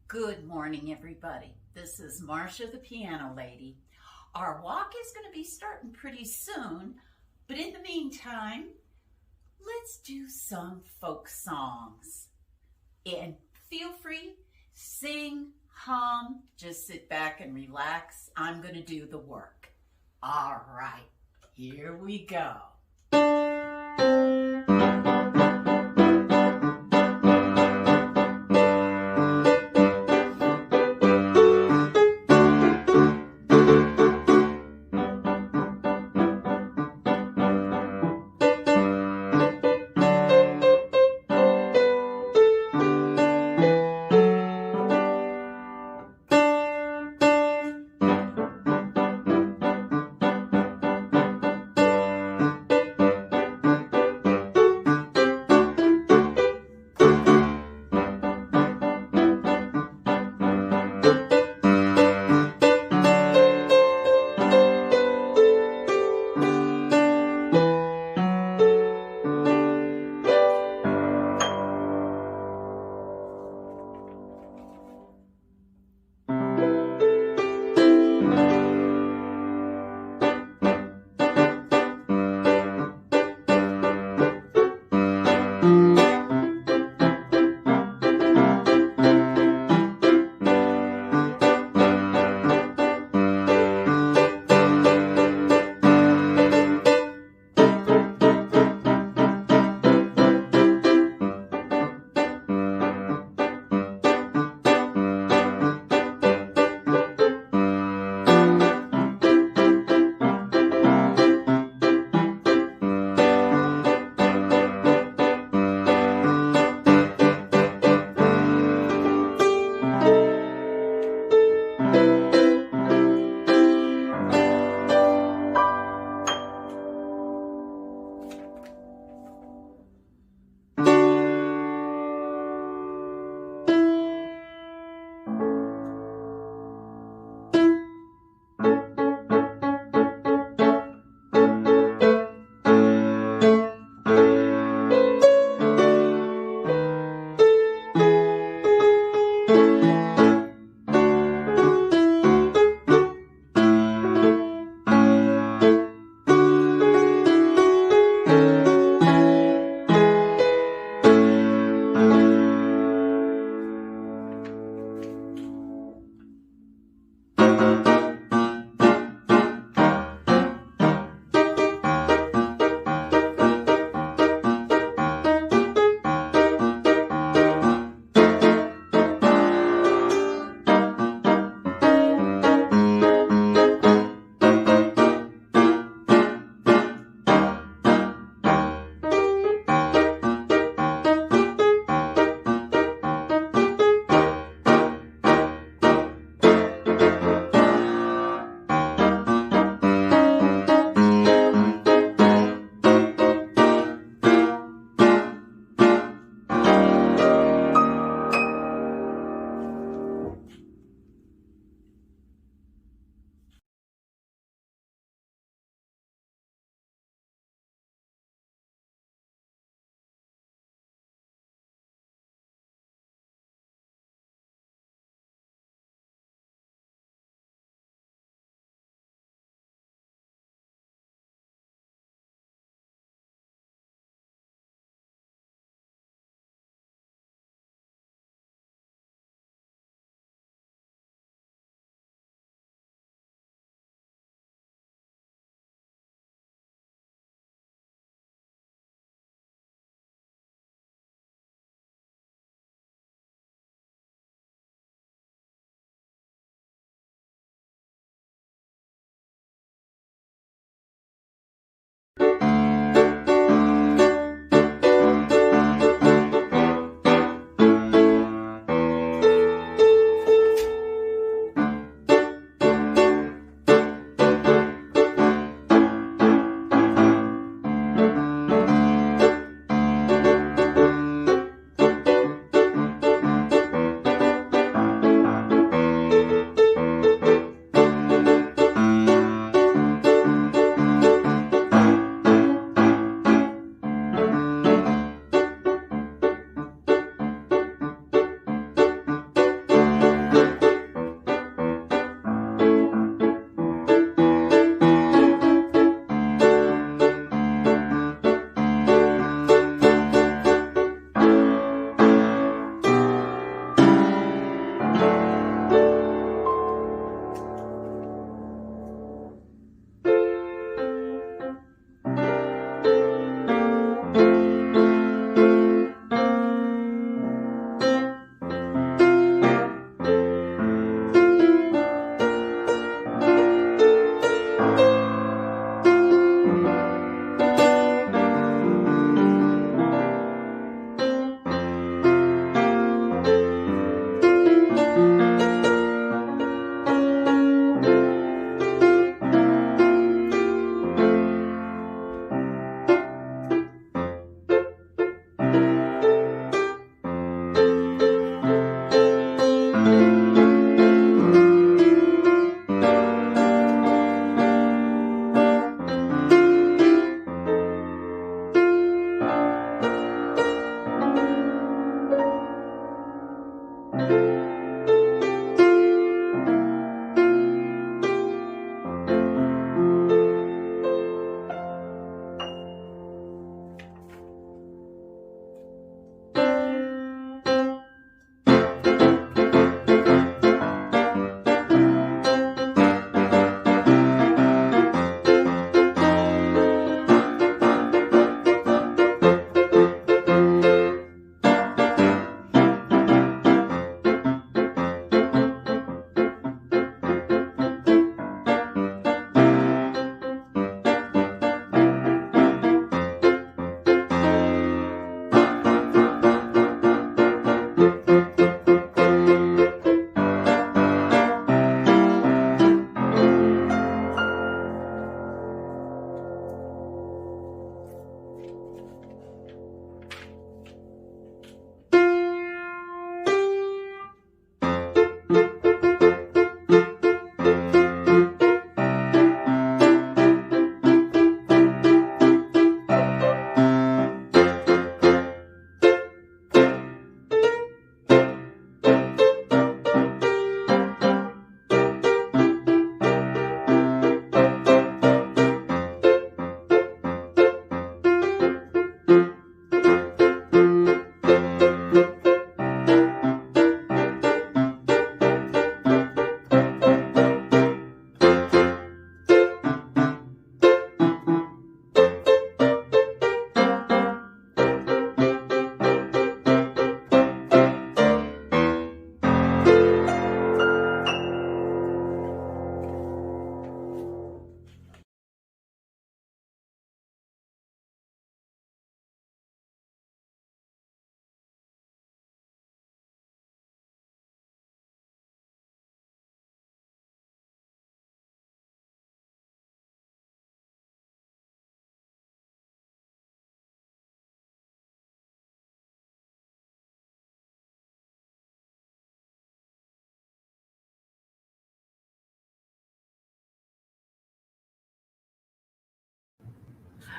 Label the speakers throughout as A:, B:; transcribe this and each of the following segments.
A: Good morning, everybody. This is Marcia, the piano lady. Our walk is going to be starting pretty soon, but in the meantime, let's do some folk songs. And feel free, sing, hum, just sit back and relax. I'm going to do the work. All right, here we go.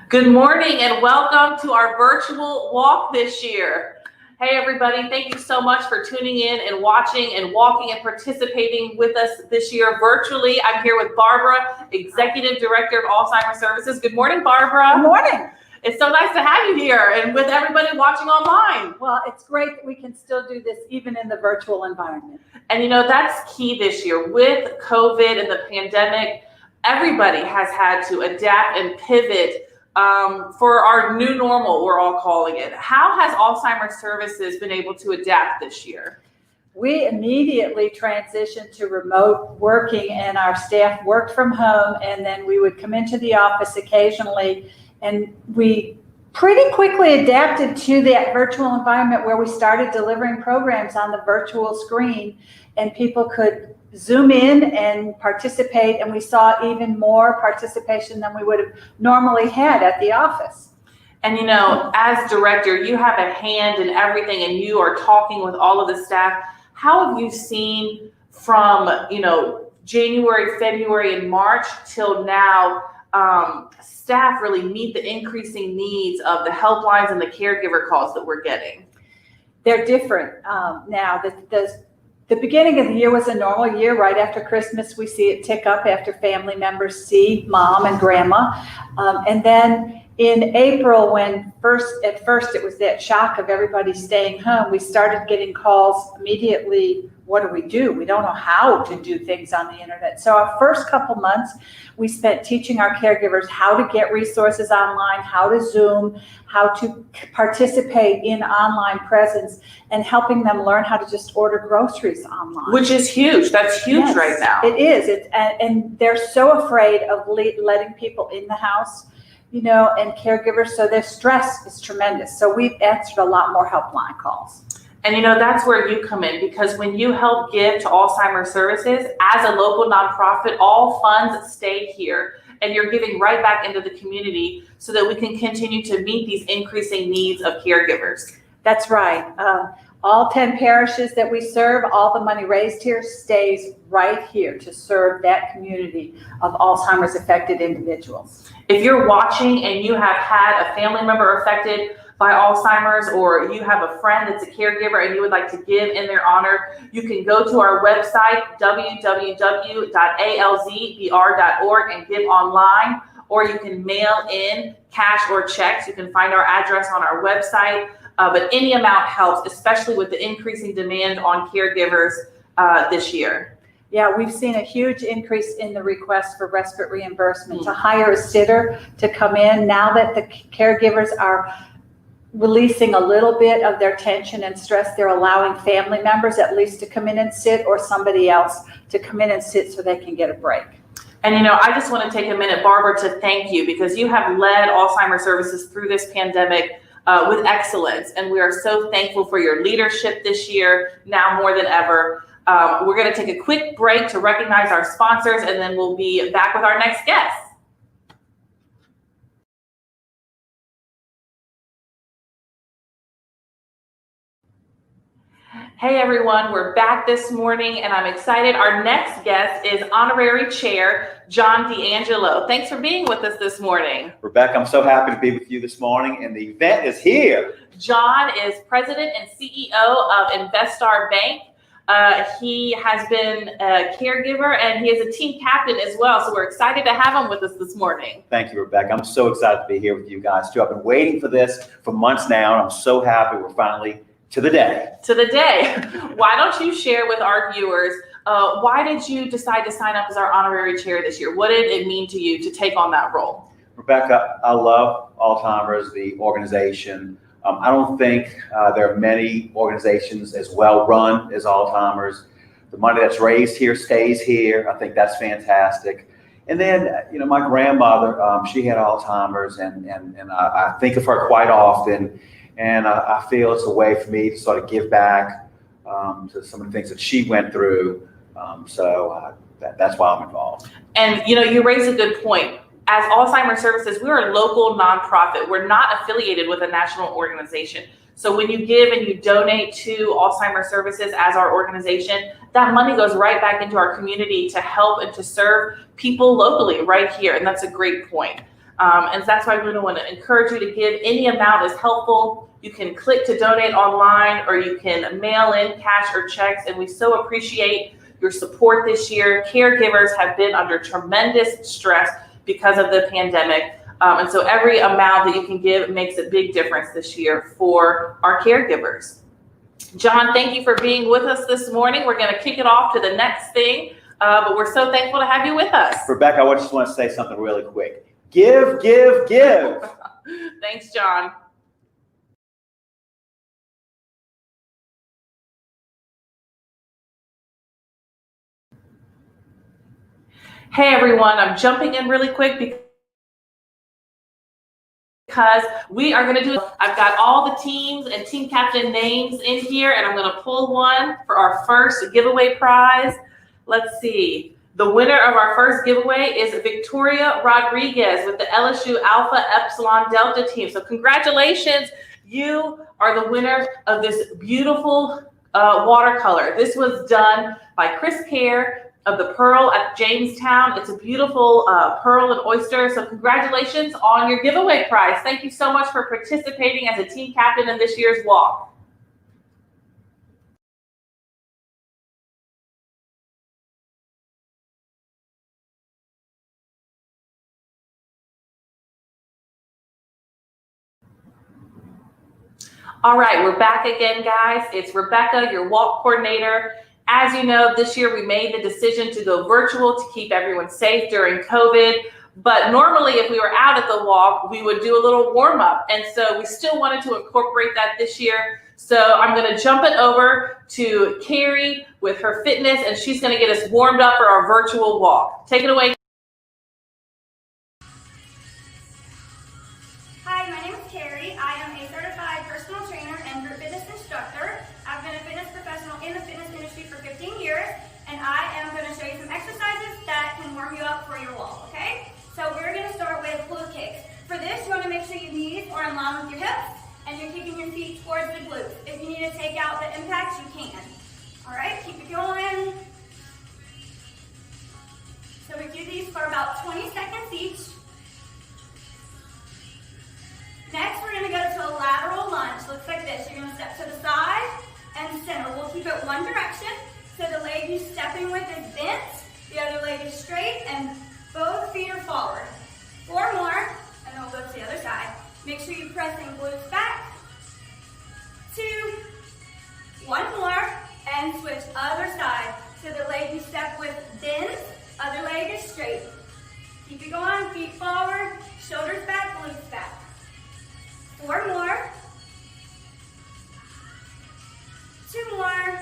B: Good morning and welcome to our virtual walk this year. Hey everybody, thank you so much for tuning in and watching and walking and participating with us this year virtually. I'm here with Barbara, Executive Director of Alzheimer Services. Good morning, Barbara.
C: Good morning.
B: It's so nice to have you here and with everybody watching online.
C: Well, it's great that we can still do this even in the virtual environment.
B: And you know, that's key this year. With COVID and the pandemic, everybody has had to adapt and pivot for our new normal, we're all calling it. How has Alzheimer Services been able to adapt this year?
C: We immediately transitioned to remote working, and our staff worked from home, and then we would come into the office occasionally, and we pretty quickly adapted to that virtual environment where we started delivering programs on the virtual screen, and people could Zoom in and participate, and we saw even more participation than we would have normally had at the office.
B: And you know, as director, you have a hand in everything and you are talking with all of the staff. How have you seen from, you know, January, February, and March till now, staff really meet the increasing needs of the helplines and the caregiver calls that we're getting?
C: They're different now. The beginning of the year was a normal year. Right after Christmas, we see it tick up after family members see mom and grandma. And then in April, when at first it was that shock of everybody staying home, we started getting calls immediately. What do? We don't know how to do things on the internet. So our first couple months, we spent teaching our caregivers how to get resources online, how to Zoom, how to participate in online presence, and helping them learn how to just order groceries online.
B: Which is huge. That's huge. Yes, right now.
C: It is. And they're so afraid of letting people in the house, you know, and caregivers, so their stress is tremendous. So we've answered a lot more helpline calls.
B: And you know, that's where you come in, because when you help give to Alzheimer Services as a local nonprofit, all funds stay here and you're giving right back into the community so that we can continue to meet these increasing needs of caregivers.
C: That's right. All 10 parishes that we serve, all the money raised here stays right here to serve that community of Alzheimer's affected individuals.
B: If you're watching and you have had a family member affected by Alzheimer's, or you have a friend that's a caregiver and you would like to give in their honor, you can go to our website, www.alzbr.org, and give online, or you can mail in cash or checks. You can find our address on our website, but any amount helps, especially with the increasing demand on caregivers this year.
C: Yeah, we've seen a huge increase in the request for respite reimbursement, to hire a sitter to come in. Now that the caregivers are releasing a little bit of their tension and stress, they're allowing family members at least to come in and sit, or somebody else to come in and sit so they can get a break.
B: And you know, I just want to take a minute, Barbara, to thank you, because you have led Alzheimer Services through this pandemic with excellence. And we are so thankful for your leadership this year, now more than ever. We're going to take a quick break to recognize our sponsors, and then we'll be back with our next guest. Hey everyone, we're back this morning and I'm excited. Our next guest is Honorary Chair John D'Angelo. Thanks for being with us this morning.
D: Rebecca, I'm so happy to be with you this morning, and the event is here.
B: John is President and CEO of Investar Bank. He has been a caregiver and he is a team captain as well. So we're excited to have him with us this morning.
D: Thank you, Rebecca. I'm so excited to be here with you guys too. I've been waiting for this for months now, and I'm so happy we're finally to the day.
B: To the day. Why don't you share with our viewers, why did you decide to sign up as our honorary chair this year? What did it mean to you to take on that role?
D: Rebecca, I love Alzheimer's, the organization. I don't think there are many organizations as well run as Alzheimer's. The money that's raised here stays here. I think that's fantastic. And then, you know, my grandmother, she had Alzheimer's, and I think of her quite often. And I feel it's a way for me to sort of give back to some of the things that she went through. So that's why I'm involved.
B: And, you know, you raise a good point. As Alzheimer Services, we're a local nonprofit. We're not affiliated with a national organization. So when you give and you donate to Alzheimer Services as our organization, that money goes right back into our community to help and to serve people locally right here. And that's a great point. And that's why we want to encourage you to give. Any amount is helpful. You can click to donate online, or you can mail in cash or checks. And we so appreciate your support this year. Caregivers have been under tremendous stress because of the pandemic. And so every amount that you can give makes a big difference this year for our caregivers. John, thank you for being with us this morning. We're going to kick it off to the next thing, but we're so thankful to have you with us.
D: Rebecca, I just want to say something really quick. Give, give, give.
B: Thanks, John. Hey, everyone. I'm jumping in really quick because we are going to do, I've got all the teams and team captain names in here, and I'm going to pull one for our first giveaway prize. Let's see. The winner of our first giveaway is Victoria Rodriguez with the LSU Alpha Epsilon Delta team. So congratulations. You are the winner of this beautiful watercolor. This was done by Chris Kerr of the Pearl at Jamestown. It's a beautiful pearl and oyster. So congratulations on your giveaway prize. Thank you so much for participating as a team captain in this year's walk. All right, we're back again, guys. It's Rebecca, your walk coordinator. As you know, this year we made the decision to go virtual to keep everyone safe during COVID. But normally, if we were out at the walk, we would do a little warm up. And so we still wanted to incorporate that this year. So I'm going to jump it over to Carrie with her fitness, and she's going to get us warmed up for our virtual walk. Take it away.
E: Hi, my name is Carrie. I am a certified personal trainer and group fitness instructor. I've been a fitness professional in the fitness industry for 15 years, and I am going to show you some exercises that can warm you up for your walk, okay? So we're going to start with glute kicks. For this, you want to make sure your knees are in line with your hips, and you're kicking your feet towards the glutes. If you need to take out the impacts, you can. All right, keep it going. So we do these for about 20 seconds each. Next, we're going to go to a lateral lunge. Looks like this. You're going to step to the side and center. We'll keep it one direction. So the leg you're stepping with is bent. The other leg is straight, and both feet are forward. 4 more, and then we'll go to the other side. Make sure you're pressing glutes back. 2, 1 more, and switch other side. So the leg you step with bends, other leg is straight. Keep it going, feet forward, shoulders back, glutes back. 4 more. 2 more.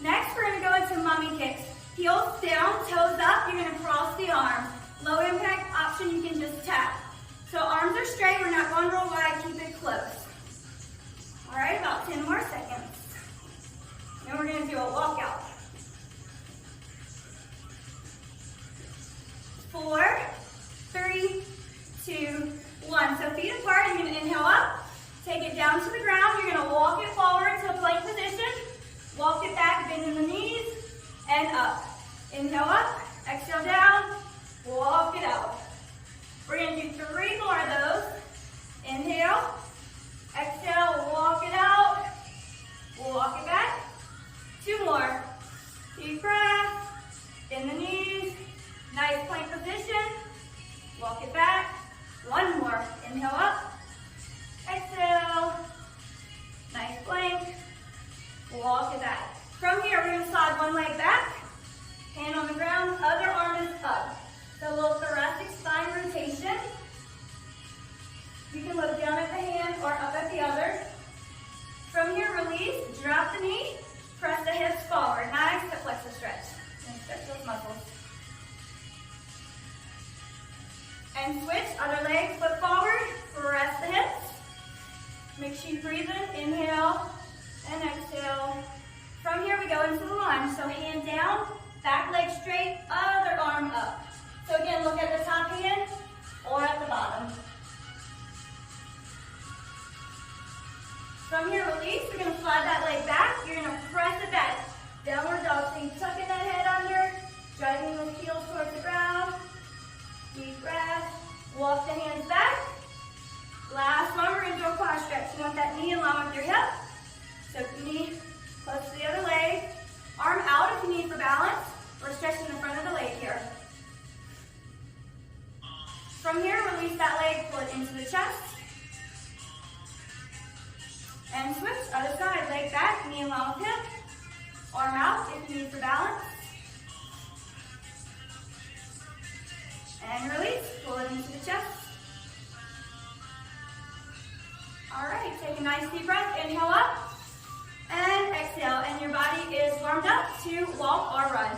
E: Next, we're going to go into mummy kicks. Heels down, toes up. You're going to cross the arms. Low impact option, you can just tap. So arms are straight. We're not going real wide. Keep it close. All right, about 10 more seconds. Then we're going to do a walkout. 4, 3, 2, 1. So feet apart, you're going to inhale up, take it down to the ground. You're going to walk it forward to a plank position, walk it back, bending the knees, and up. Inhale up, exhale down, walk it out. We're going to do 3 more of those. Inhale, exhale, walk it out, walk it back. 2 more. Deep breath, bend the knees, nice plank position, walk it back. 1 more. Inhale up. Exhale. Nice plank. Walk it back. From here, we're going to slide one leg back. Hand on the ground. Other arm is up. So a little thoracic spine rotation. You can look down at the hand or up at the other. From here, release. Drop the knee. Press the hips forward. Nice hip flexor stretch. And stretch those muscles. And switch, other leg, foot forward, press the hips. Make sure you breathe in, inhale and exhale. From here we go into the lunge. So hand down, back leg straight, other arm up. So again, look at the top hand or at the bottom. From here, release, we're gonna slide that leg back. You're gonna press it back. Downward dog, so you tucking that head under, driving those heels towards the ground. Deep breath. a nice deep breath. Inhale up and exhale. And your body is warmed up to walk or run.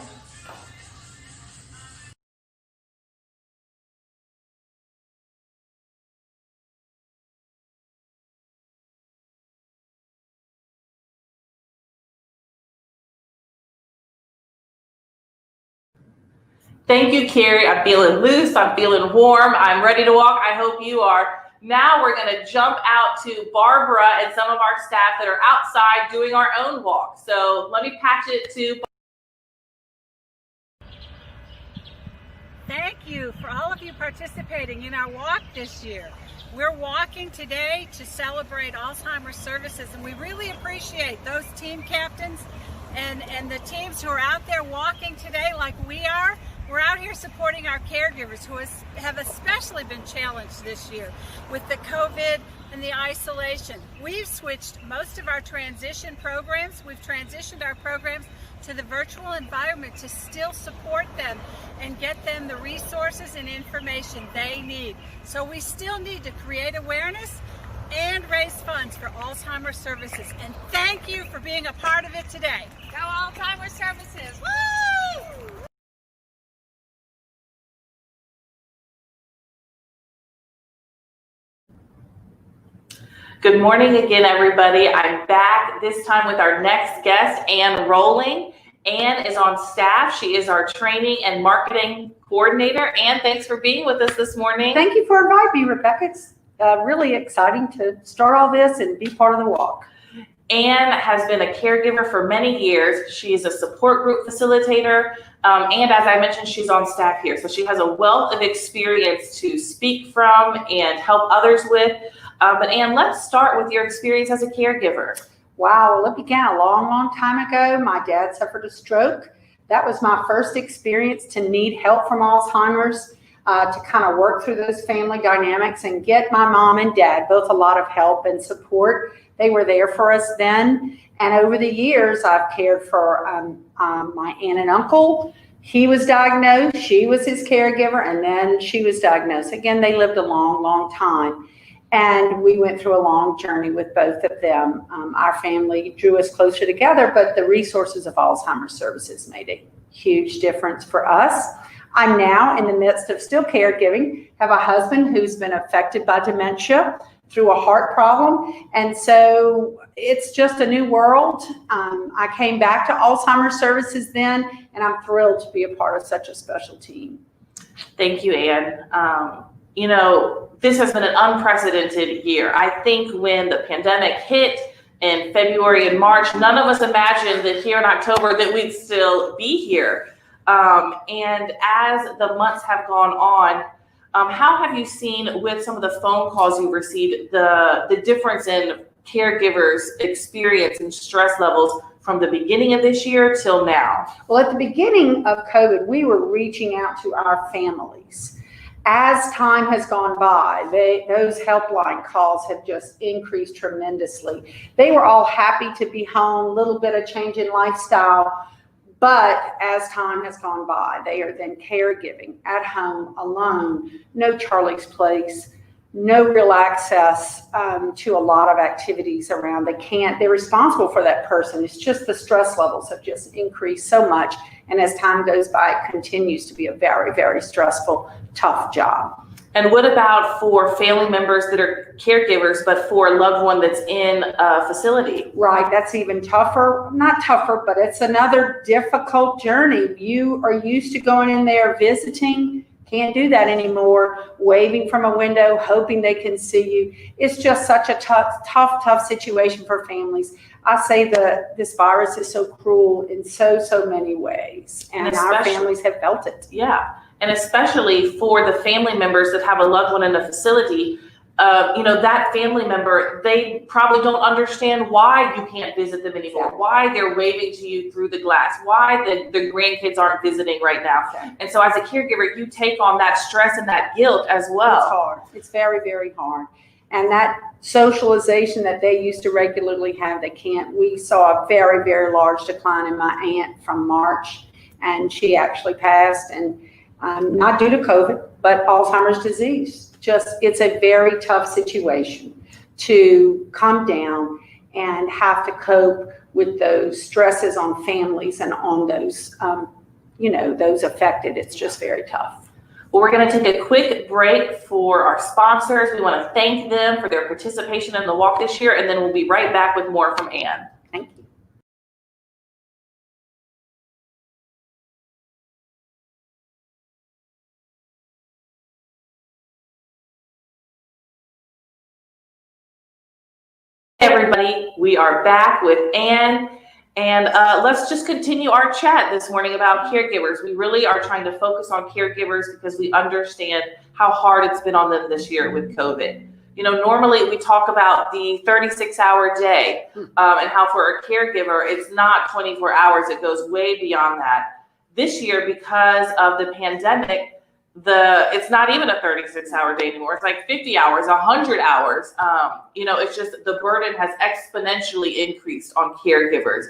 B: Thank you, Carrie. I'm feeling loose. I'm feeling warm. I'm ready to walk. I hope you are. Now we're going to jump out to Barbara and some of our staff that are outside doing our own walk. So let me patch it to.
F: Thank you for all of you participating in our walk this year. We're walking today to celebrate Alzheimer's services, and we really appreciate those team captains and the teams who are out there walking today like we are. We're out here supporting our caregivers who have especially been challenged this year with the COVID and the isolation. We've switched most of our transition programs. We've transitioned our programs to the virtual environment to still support them and get them the resources and information they need. So we still need to create awareness and raise funds for Alzheimer's services. And thank you for being a part of it today. Go Alzheimer's services! Woo!
B: Good morning again, everybody. I'm back this time with our next guest, Ann Rolling. Ann is on staff. She is our training and marketing coordinator. Ann, thanks for being with us this morning.
G: Thank you for inviting me, Rebecca. It's really exciting to start all this and be part of the walk.
B: Ann has been a caregiver for many years. She is a support group facilitator. And as I mentioned, she's on staff here. So she has a wealth of experience to speak from and help others with. But Ann, let's start with your experience as a caregiver.
G: Wow, well, it began a long, long time ago. My dad suffered a stroke. That was my first experience to need help from Alzheimer's, to kind of work through those family dynamics and get my mom and dad both a lot of help and support. They were there for us then. And over the years, I've cared for my aunt and uncle. He was diagnosed, she was his caregiver, and then she was diagnosed. Again, they lived a long, long time. And we went through a long journey with both of them. Our family drew us closer together, but the resources of Alzheimer's services made a huge difference for us. I'm now in the midst of still caregiving, have a husband who's been affected by dementia through a heart problem. And so it's just a new world. I came back to Alzheimer's services then, and I'm thrilled to be a part of such a special team.
B: Thank you, Ann. You know, this has been an unprecedented year. I think when the pandemic hit in February and March, none of us imagined that here in October that we'd still be here. And as the months have gone on, how have you seen with some of the phone calls you've received the difference in caregivers' experience and stress levels from the beginning of this year till now?
G: Well, at the beginning of COVID, we were reaching out to our families. As time has gone by, those helpline calls have just increased tremendously. They were all happy to be home, little bit of change in lifestyle, but as time has gone by, they are then caregiving at home, alone, no Charlie's Place, no real access to a lot of activities around. They're responsible for that person. It's just the stress levels have just increased so much. And as time goes by, it continues to be a very, very stressful, tough job.
B: And what about for family members that are caregivers, but for a loved one that's in a facility?
G: Right, that's even tougher. Not tougher, but it's another difficult journey. You are used to going in there, visiting, can't do that anymore, waving from a window, hoping they can see you. It's just such a tough situation for families. I say that this virus is so cruel in so many ways, and our families have felt it.
B: Yeah, and especially for the family members that have a loved one in a facility, that family member, they probably don't understand why you can't visit them anymore, why they're waving to you through the glass, why the grandkids aren't visiting right now. And so as a caregiver, you take on that stress and that guilt as well.
G: It's hard. It's very, very hard. And that socialization that they used to regularly have, they can't. We saw a very, very large decline in my aunt from March, and she actually passed, and not due to COVID, but Alzheimer's disease. It's a very tough situation. to come down and have to cope with those stresses on families and on those, those affected. It's just very tough.
B: Well, we're going to take a quick break for our sponsors. We want to thank them for their participation in the walk this year, and then we'll be right back with more from Ann.
G: Thank you.
B: Hey everybody, we are back with Ann, and let's just continue our chat this morning about caregivers. We really are trying to focus on caregivers because we understand how hard it's been on them this year with COVID. Normally we talk about the 36-hour day and how for a caregiver, it's not 24 hours, it goes way beyond that. This year, because of the pandemic, it's not even a 36-hour day anymore. It's like 50 hours, 100 hours. It's just the burden has exponentially increased on caregivers.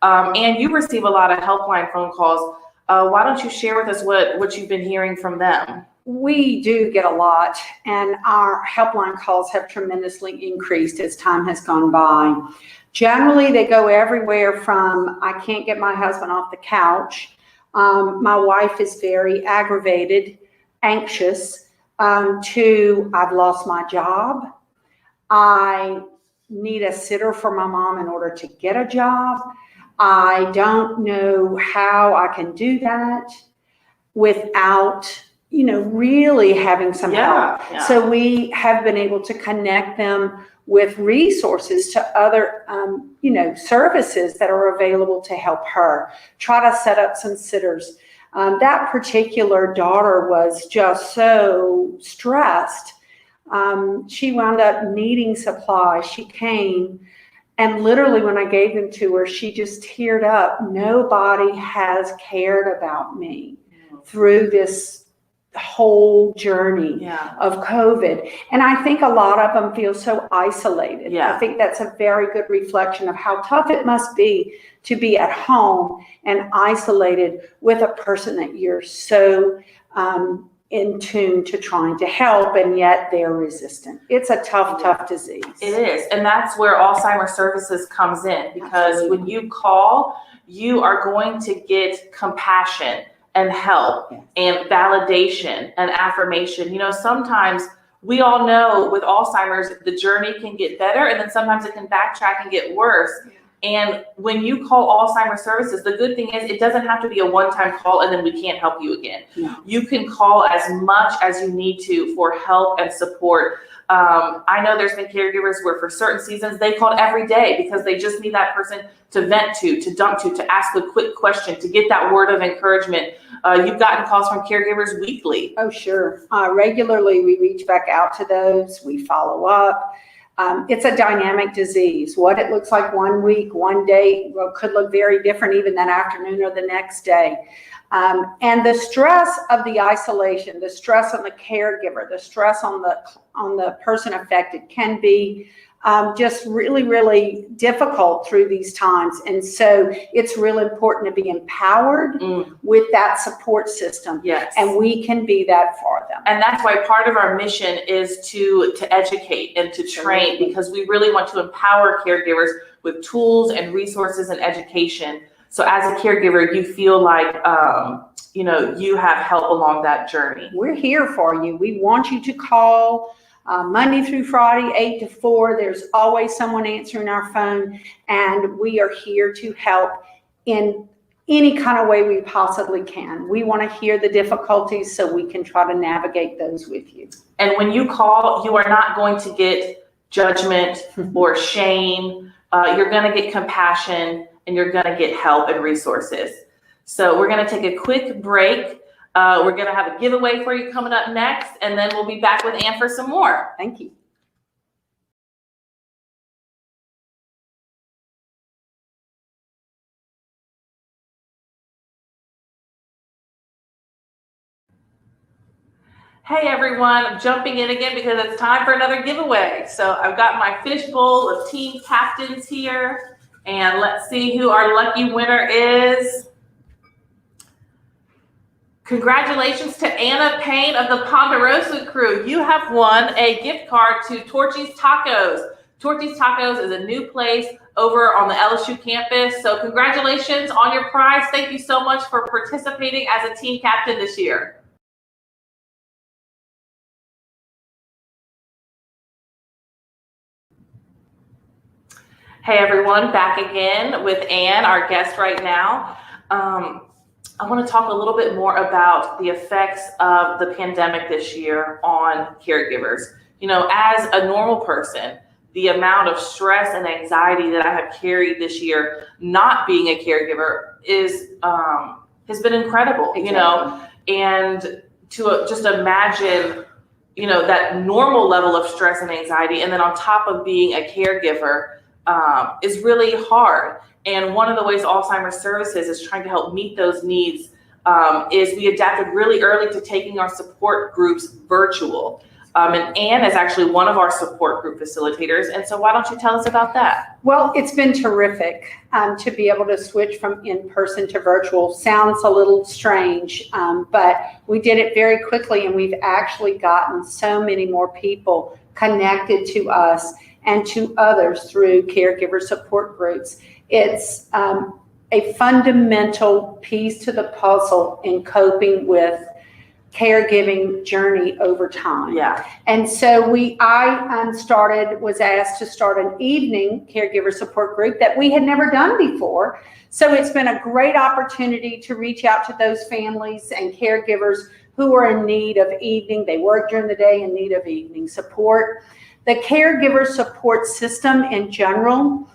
B: And you receive a lot of helpline phone calls. Why don't you share with us what you've been hearing from them?
G: We do get a lot, and our helpline calls have tremendously increased as time has gone by. Generally, they go everywhere from, I can't get my husband off the couch. My wife is very aggravated, anxious, to I've lost my job. I need a sitter for my mom in order to get a job. I don't know how I can do that without, really having some help.
B: Yeah.
G: So we have been able to connect them with resources to other, services that are available to help her. Try to set up some sitters. That particular daughter was just so stressed. She wound up needing supplies. She came, and literally when I gave them to her, she just teared up. Nobody has cared about me through this whole journey of COVID. And I think a lot of them feel so isolated.
B: Yeah.
G: I think that's a very good reflection of how tough it must be to be at home and isolated with a person that you're so in tune to trying to help, and yet they're resistant. It's a tough disease.
B: It is, and that's where Alzheimer Services comes in, because
G: Absolutely.
B: when you call, you are going to get compassion and help and validation and affirmation. Sometimes we all know with Alzheimer's, the journey can get better, and then sometimes it can backtrack and get worse. And when you call Alzheimer's Services, the good thing is it doesn't have to be a one-time call and then we can't help you again.
G: No.
B: You can call as much as you need to for help and support. I know there's been caregivers where for certain seasons they called every day because they just need that person to vent to dump to ask a quick question, to get that word of encouragement. You've gotten calls from caregivers weekly.
G: Oh, sure. Regularly, we reach back out to those. We follow up. It's a dynamic disease. What it looks like one week, one day, could look very different even that afternoon or the next day. And the stress of the isolation, the stress on the caregiver, the stress on the person affected can be just really, really difficult through these times. And so it's really important to be empowered with that support system.
B: Yes.
G: And we can be that for them.
B: And that's why part of our mission is to educate and to train, because we really want to empower caregivers with tools and resources and education. So as a caregiver, you feel like, you have help along that journey.
G: We're here for you. We want you to call Monday through Friday, 8 to 4. There's always someone answering our phone, and we are here to help in any kind of way we possibly can. We want to hear the difficulties so we can try to navigate those with you.
B: And when you call, you are not going to get judgment or shame. You're going to get compassion, and you're going to get help and resources. So we're going to take a quick break. We're going to have a giveaway for you coming up next, and then we'll be back with Ann for some more.
G: Thank you.
B: Hey everyone, I'm jumping in again because it's time for another giveaway. So I've got my fishbowl of team captains here, and let's see who our lucky winner is. Congratulations to Anna Payne of the Ponderosa crew. You have won a gift card to Torchy's Tacos. Torchy's Tacos is a new place over on the LSU campus. So congratulations on your prize. Thank you so much for participating as a team captain this year. Hey everyone, back again with Ann, our guest right now. I want to talk a little bit more about the effects of the pandemic this year on caregivers. You know, as a normal person, the amount of stress and anxiety that I have carried this year, not being a caregiver, has been incredible. Exactly. You know, and to just imagine, you know, that normal level of stress and anxiety, and then on top of being a caregiver, is really hard. And one of the ways Alzheimer's Services is trying to help meet those needs is we adapted really early to taking our support groups virtual. And Ann is actually one of our support group facilitators. And so why don't you tell us about that?
G: Well, it's been terrific to be able to switch from in-person to virtual. Sounds a little strange, but we did it very quickly, and we've actually gotten so many more people connected to us and to others through caregiver support groups. It's a fundamental piece to the puzzle in coping with caregiving journey over time.
B: Yeah.
G: And so I was asked to start an evening caregiver support group that we had never done before. So it's been a great opportunity to reach out to those families and caregivers who are in need of evening. They work during the day in need of evening support. The caregiver support system in general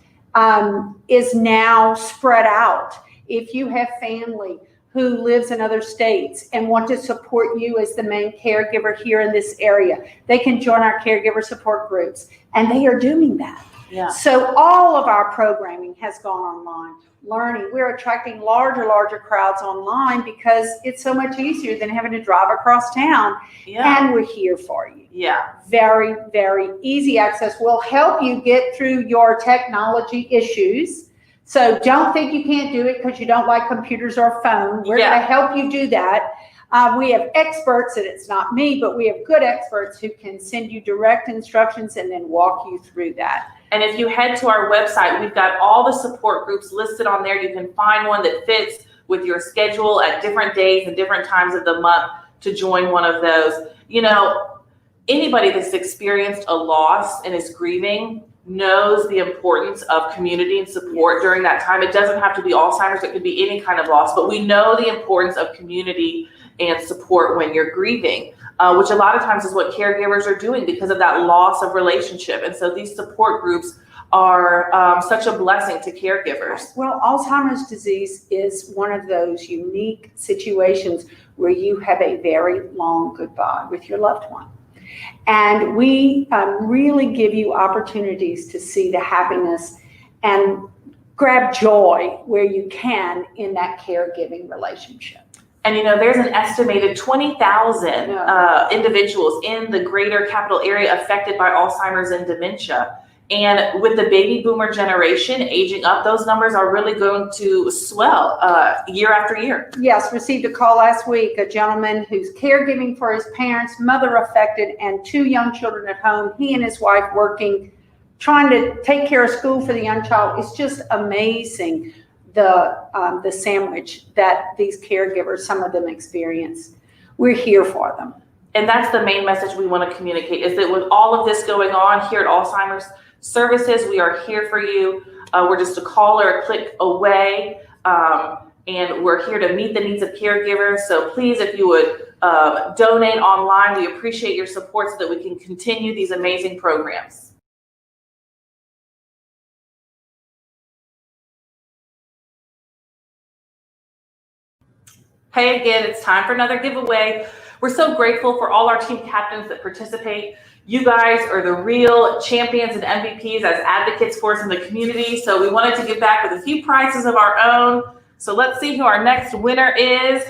G: is now spread out. If you have family who lives in other states and want to support you as the main caregiver here in this area, they can join our caregiver support groups, and they are doing that.
B: Yeah.
G: So all of our programming has gone online. Learning, we're attracting larger crowds online because it's so much easier than having to drive across town.
B: Yeah.
G: And we're here for you.
B: Yeah.
G: Very, very easy access. We'll help you get through your technology issues. So don't think you can't do it because you don't like computers or phone. We're going to help you do that. We have experts, and it's not me, but we have good experts who can send you direct instructions and then walk you through that.
B: And if you head to our website, we've got all the support groups listed on there. You can find one that fits with your schedule at different days and different times of the month to join one of those. You know, anybody that's experienced a loss and is grieving knows the importance of community and support during that time. It doesn't have to be Alzheimer's, it could be any kind of loss, but we know the importance of community and support when you're grieving, which a lot of times is what caregivers are doing because of that loss of relationship. And so these support groups are such a blessing to caregivers.
G: Well, Alzheimer's disease is one of those unique situations where you have a very long goodbye with your loved one. And we really give you opportunities to see the happiness and grab joy where you can in that caregiving relationship.
B: And, you know, there's an estimated 20,000 individuals in the greater capital area affected by Alzheimer's and dementia. And with the baby boomer generation aging up, those numbers are really going to swell year after year.
G: Yes, received a call last week, a gentleman who's caregiving for his parents, mother affected, and 2 young children at home. He and his wife working, trying to take care of school for the young child. It's just amazing the sandwich that these caregivers, some of them experience. We're here for them.
B: And that's the main message we want to communicate, is that with all of this going on here at Alzheimer's Services, we are here for you. We're just a call or a click away, and we're here to meet the needs of caregivers. So please, if you would donate online, we appreciate your support so that we can continue these amazing programs. Hey, again, it's time for another giveaway. We're so grateful for all our team captains that participate. You guys are the real champions and MVPs as advocates for us in the community. So we wanted to give back with a few prizes of our own. So let's see who our next winner is.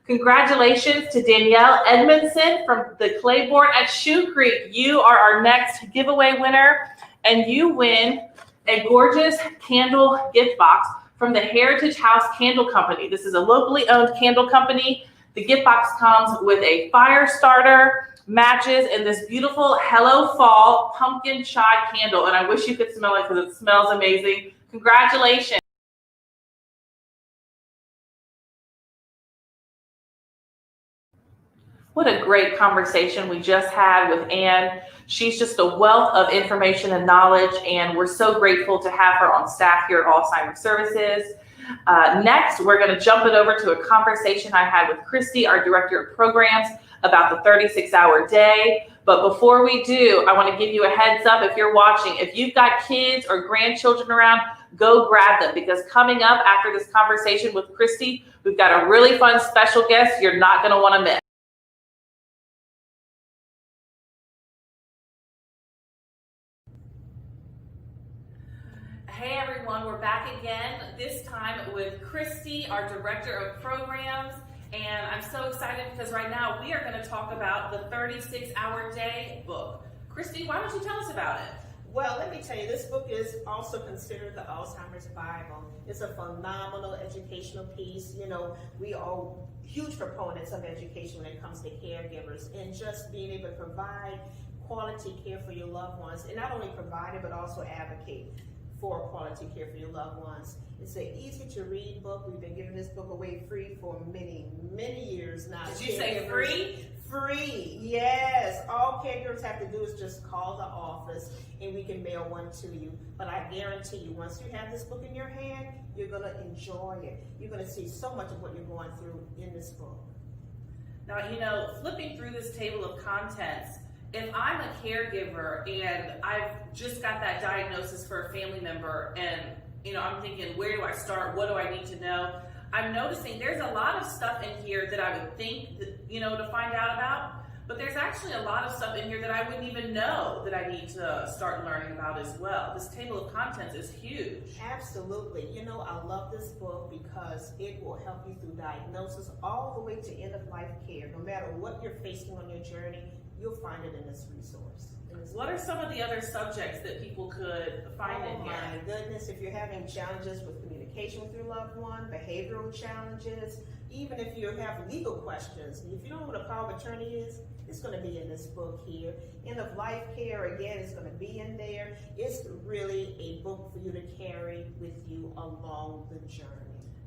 B: Congratulations to Danielle Edmondson from the Claiborne at Shoe Creek. You are our next giveaway winner, and you win a gorgeous candle gift box from the Heritage House Candle Company. This is a locally owned candle company The gift box comes with a fire starter, matches, and this beautiful Hello Fall pumpkin chai candle. And I wish you could smell it because it smells amazing. Congratulations. What a great conversation we just had with Ann. She's just a wealth of information and knowledge, and we're so grateful to have her on staff here at Alzheimer Services. Next, we're going to jump it over to a conversation I had with Christy, our Director of Programs, about the 36-hour day. But before we do, I want to give you a heads up if you're watching. If you've got kids or grandchildren around, go grab them, because coming up after this conversation with Christy, we've got a really fun special guest you're not going to want to miss. Hey everyone, we're back again, this time with Christy, our Director of Programs, and I'm so excited because right now we are going to talk about the 36-hour day book. Christy, why don't you tell us about it?
H: Well, let me tell you, this book is also considered the Alzheimer's Bible. It's a phenomenal educational piece. You know, we are huge proponents of education when it comes to caregivers and just being able to provide quality care for your loved ones, and not only provide it, but also advocate for quality care for your loved ones. It's an easy to read book. We've been giving this book away free for many, many years now.
B: Did you say free?
H: Free, yes. All caregivers have to do is just call the office and we can mail one to you. But I guarantee you, once you have this book in your hand, you're gonna enjoy it. You're gonna see so much of what you're going through in this book.
B: Now, you know, flipping through this table of contents, if I'm a caregiver and I've just got that diagnosis for a family member and, you know, I'm thinking, where do I start? What do I need to know? I'm noticing there's a lot of stuff in here that I would think, that, you know, to find out about, but there's actually a lot of stuff in here that I wouldn't even know that I need to start learning about as well. This table of contents is huge.
H: Absolutely. You know, I love this book because it will help you through diagnosis all the way to end of life care. No matter what you're facing on your journey, you'll find it in this resource.
B: What are some of the other subjects that people could find in here?
H: Oh my goodness, if you're having challenges with communication with your loved one, behavioral challenges, even if you have legal questions, if you don't know what a power of attorney is, it's going to be in this book here. End of life care, again, is going to be in there. It's really a book for you to carry with you along the journey.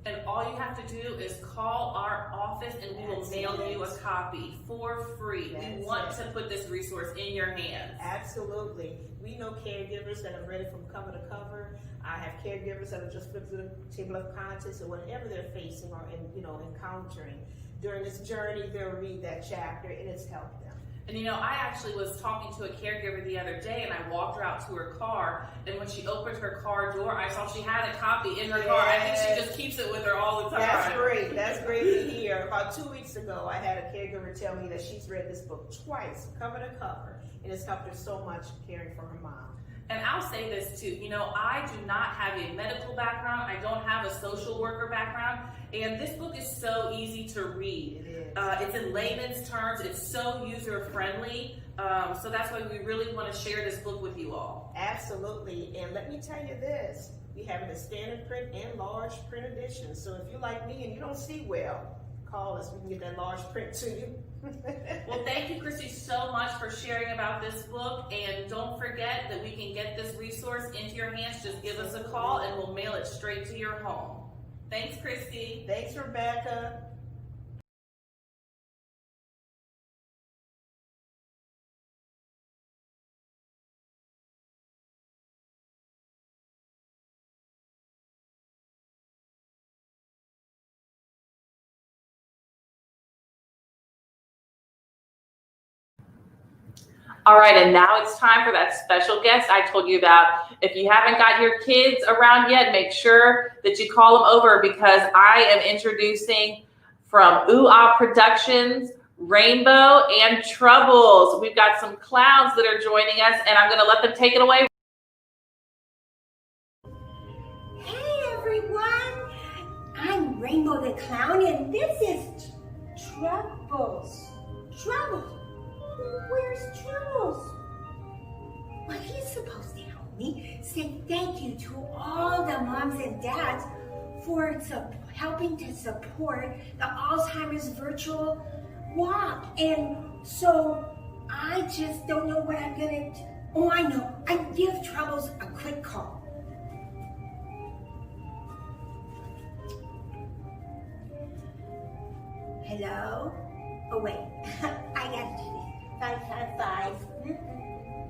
B: And all you have to do is call our office and we will mail you a copy for free. We want to put this resource in your hands.
H: Absolutely. We know caregivers that have read it from cover to cover. I have caregivers that have just flipped through the table of contents, or whatever they're facing or encountering during this journey, they'll read that chapter and it's helped them.
B: And you know, I actually was talking to a caregiver the other day and I walked her out to her car, and when she opened her car door, I saw she had a copy in her car. I think she just keeps it with her all the time.
H: That's great. That's great to hear. About 2 weeks ago, I had a caregiver tell me that she's read this book twice, cover to cover, and it's helped her so much caring for her mom.
B: And I'll say this too, you know, I do not have a medical background. I don't have a social worker background. And this book is so easy to read.
H: It is.
B: It's in layman's terms. It's so user-friendly. So that's why we really want to share this book with you all.
H: Absolutely. And let me tell you this. We have it in standard print and large print edition. So if you're like me and you don't see well, call us. We can get that large print to you.
B: Well, thank you, Christy, so much for sharing about this book. And don't forget that we can get this resource into your hands. Just give us a call and we'll mail it straight to your home. Thanks, Christy.
H: Thanks, Rebecca.
B: All right, and now it's time for that special guest I told you about. If you haven't got your kids around yet, make sure that you call them over, because I am introducing from Ooh Ah Productions, Rainbow and Troubles. We've got some clowns that are joining us, and I'm going to let them take it away.
I: Hey everyone, I'm Rainbow the Clown, and this is Troubles. Troubles? Where's Troubles? Well, he's supposed to help me say thank you to all the moms and dads for helping to support the Alzheimer's virtual walk. And so I just don't know what I'm gonna do. Oh, I know. I give Troubles a quick call. Hello? Oh, wait. I got to do this. 555.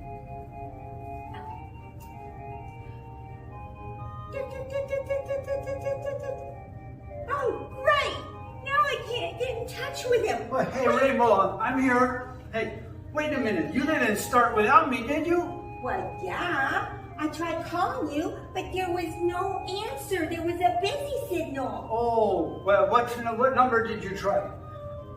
I: Oh, great! Now I can't get in touch with him.
J: Well, hey, Rainbow, I'm here. Hey, wait a minute. You didn't start without me, did you?
I: Well, yeah. I tried calling you, but there was no answer. There was a busy signal.
J: Oh, well, what number did you try?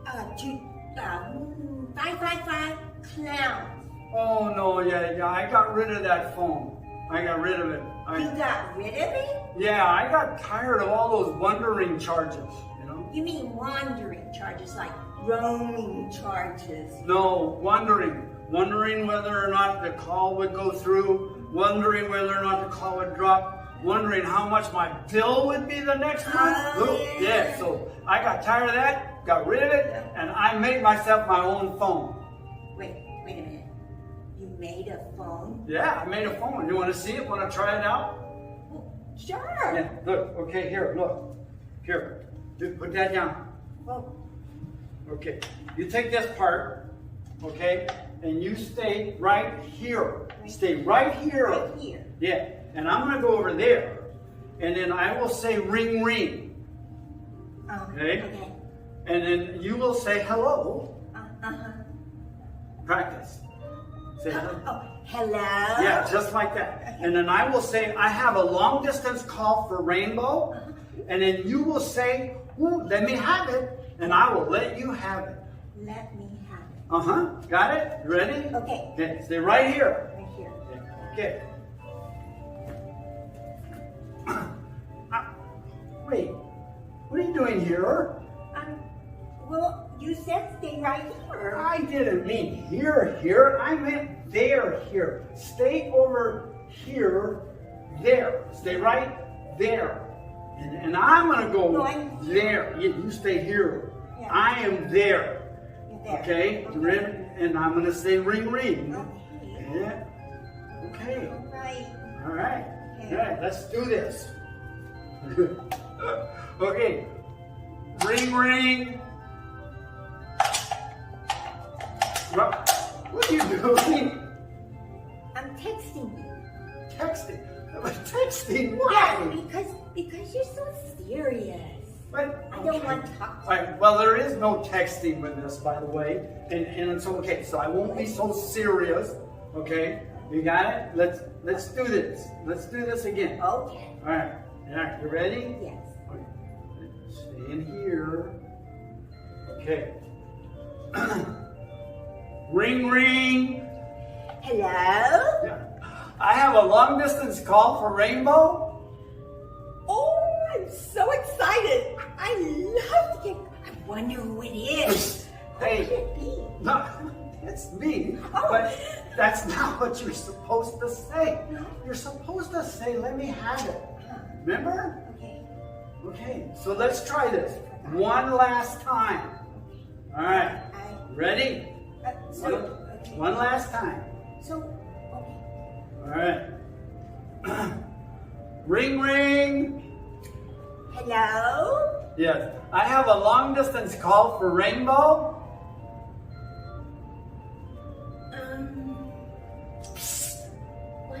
I: 555 clown.
J: Oh, no, yeah, I got rid of that phone. I got rid of it.
I: You got rid of it?
J: Yeah, I got tired of all those wandering charges, you know?
I: You mean wandering charges, like roaming charges?
J: No, wondering whether or not the call would go through, wondering whether or not the call would drop, wondering how much my bill would be the next month.
I: Oh,
J: Yeah, so I got tired of that, got rid of it, and I made myself my own phone.
I: Wait a minute. You made a phone?
J: Yeah, I made a phone. You want to see it? Want to try it out?
I: Sure.
J: Yeah, look. Okay, here, look. Here, put that down.
I: Well,
J: Okay, you take this part, okay, and you stay right here. Stay right here.
I: right here.
J: Yeah, and I'm going to go over there, and then I will say ring, ring. Okay.
I: Okay.
J: And then you will say hello.
I: Uh-huh.
J: Practice. Say hello.
I: Oh, hello?
J: Yeah, just like that. And then I will say, I have a long distance call for Rainbow. And then you will say, ooh, let me have it. And I will let you have it.
I: Let me have it.
J: Uh-huh. Got it? You ready?
I: Okay.
J: Okay. Stay right here.
I: Right here.
J: Okay. Wait. What are you doing here?
I: Well, you said stay right here.
J: I didn't mean here. I meant there. Stay over here, there. Stay right there. And I'm going to go
I: No, I'm here.
J: there. You stay here.
I: Yeah.
J: I am there.
I: You're there.
J: Okay? You ready? And I'm going to say ring, ring.
I: Okay.
J: Yeah. Okay.
I: All right.
J: All right.
I: Okay.
J: All right. Let's do this. Okay. Ring, ring. What are you doing?
I: I'm texting you.
J: Texting. Texting?
I: Yeah,
J: Why?
I: because you're so serious.
J: But,
I: I don't want to talk to
J: All right, well, there is no texting with this, by the way. And it's okay, so I won't be so serious. Okay? You got it? Let's do this. Let's do this again.
I: you. Okay.
J: All right. All right, you ready?
I: Yes.
J: Okay. Stay in here. Okay. Ring, ring.
I: Hello?
J: Yeah. I have a long distance call for Rainbow.
I: Oh, I'm so excited. I love to get. I wonder who it is.
J: Hey.
I: Who could it be?
J: No, it's me.
I: Oh.
J: But that's not what you're supposed to say. You're supposed to say, let me have it. Remember?
I: Okay.
J: Okay, so let's try this. One last time. All right. Ready? One last time.
I: So, okay.
J: All right. Ring, ring.
I: Hello?
J: Yes. I have a long distance call for Rainbow.
I: What?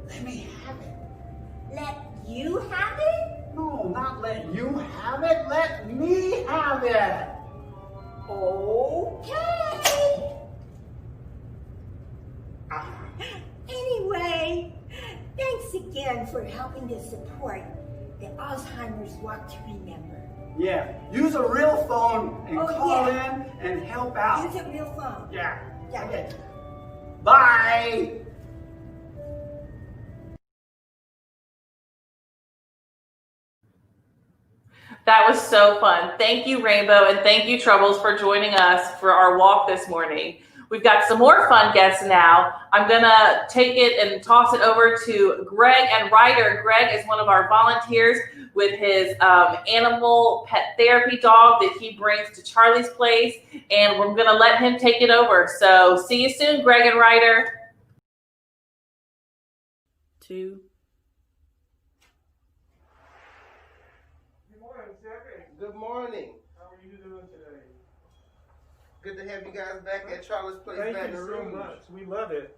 J: Let me have it.
I: Let you have it?
J: No, not let you have it. Let me have it.
I: Okay. Anyway, thanks again for helping to support the Alzheimer's Walk to Remember.
J: Yeah. Use a real phone and
I: Oh,
J: call
I: yeah.
J: in and help out.
I: Use a real phone.
J: Yeah.
I: Yeah.
J: Okay. Bye.
B: That was so fun. Thank you, Rainbow, and thank you, Troubles, for joining us for our walk this morning. We've got some more fun guests now. I'm gonna take it and toss it over to Greg and Ryder. Greg is one of our volunteers with his animal pet therapy dog that he brings to Charlie's Place, and we're gonna let him take it over. So see you soon, Greg and Ryder.
A: 2.
K: Good morning, Jeffrey.
L: Good morning.
K: How are you doing today?
L: Good to have you guys back at Charlie's Place.
K: Thank
L: Baton
K: you so
L: Rouge.
K: much. We love it.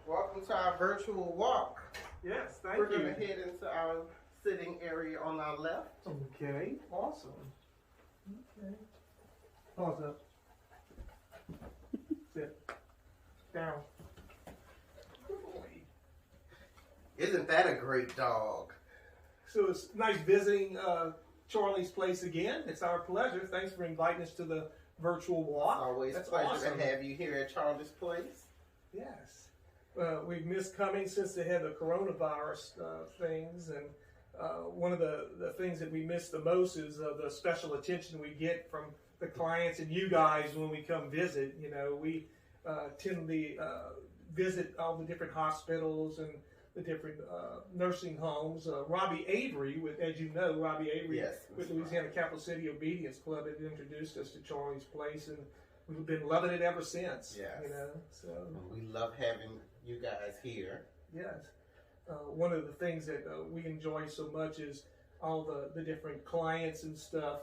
L: Welcome to our virtual walk.
K: Yes, thank
L: We're
K: you.
L: going to head into our sitting area on our left.
K: Okay, awesome. Okay. Pause up. Sit. Down. Good boy.
L: Isn't that a great dog?
K: So it's nice visiting Charlie's Place again. It's our pleasure. Thanks for inviting us to the virtual walk.
L: Always a
K: That's
L: pleasure
K: awesome.
L: to have you here at Charlie's Place.
K: Yes. We've missed coming since they had the coronavirus things, and one of the things that we miss the most is the special attention we get from the clients and you guys when we come visit. You know, we tend to visit all the different hospitals and the different nursing homes. Robbie Avery, as you know, Robbie Avery
L: Yes,
K: with
L: Mr.
K: Louisiana Capital City Obedience Club had introduced us to Charlie's Place, and we've been loving it ever since.
L: Yes.
K: You know, so
L: We love having you guys here.
K: yes. One of the things that we enjoy so much is all the different clients and stuff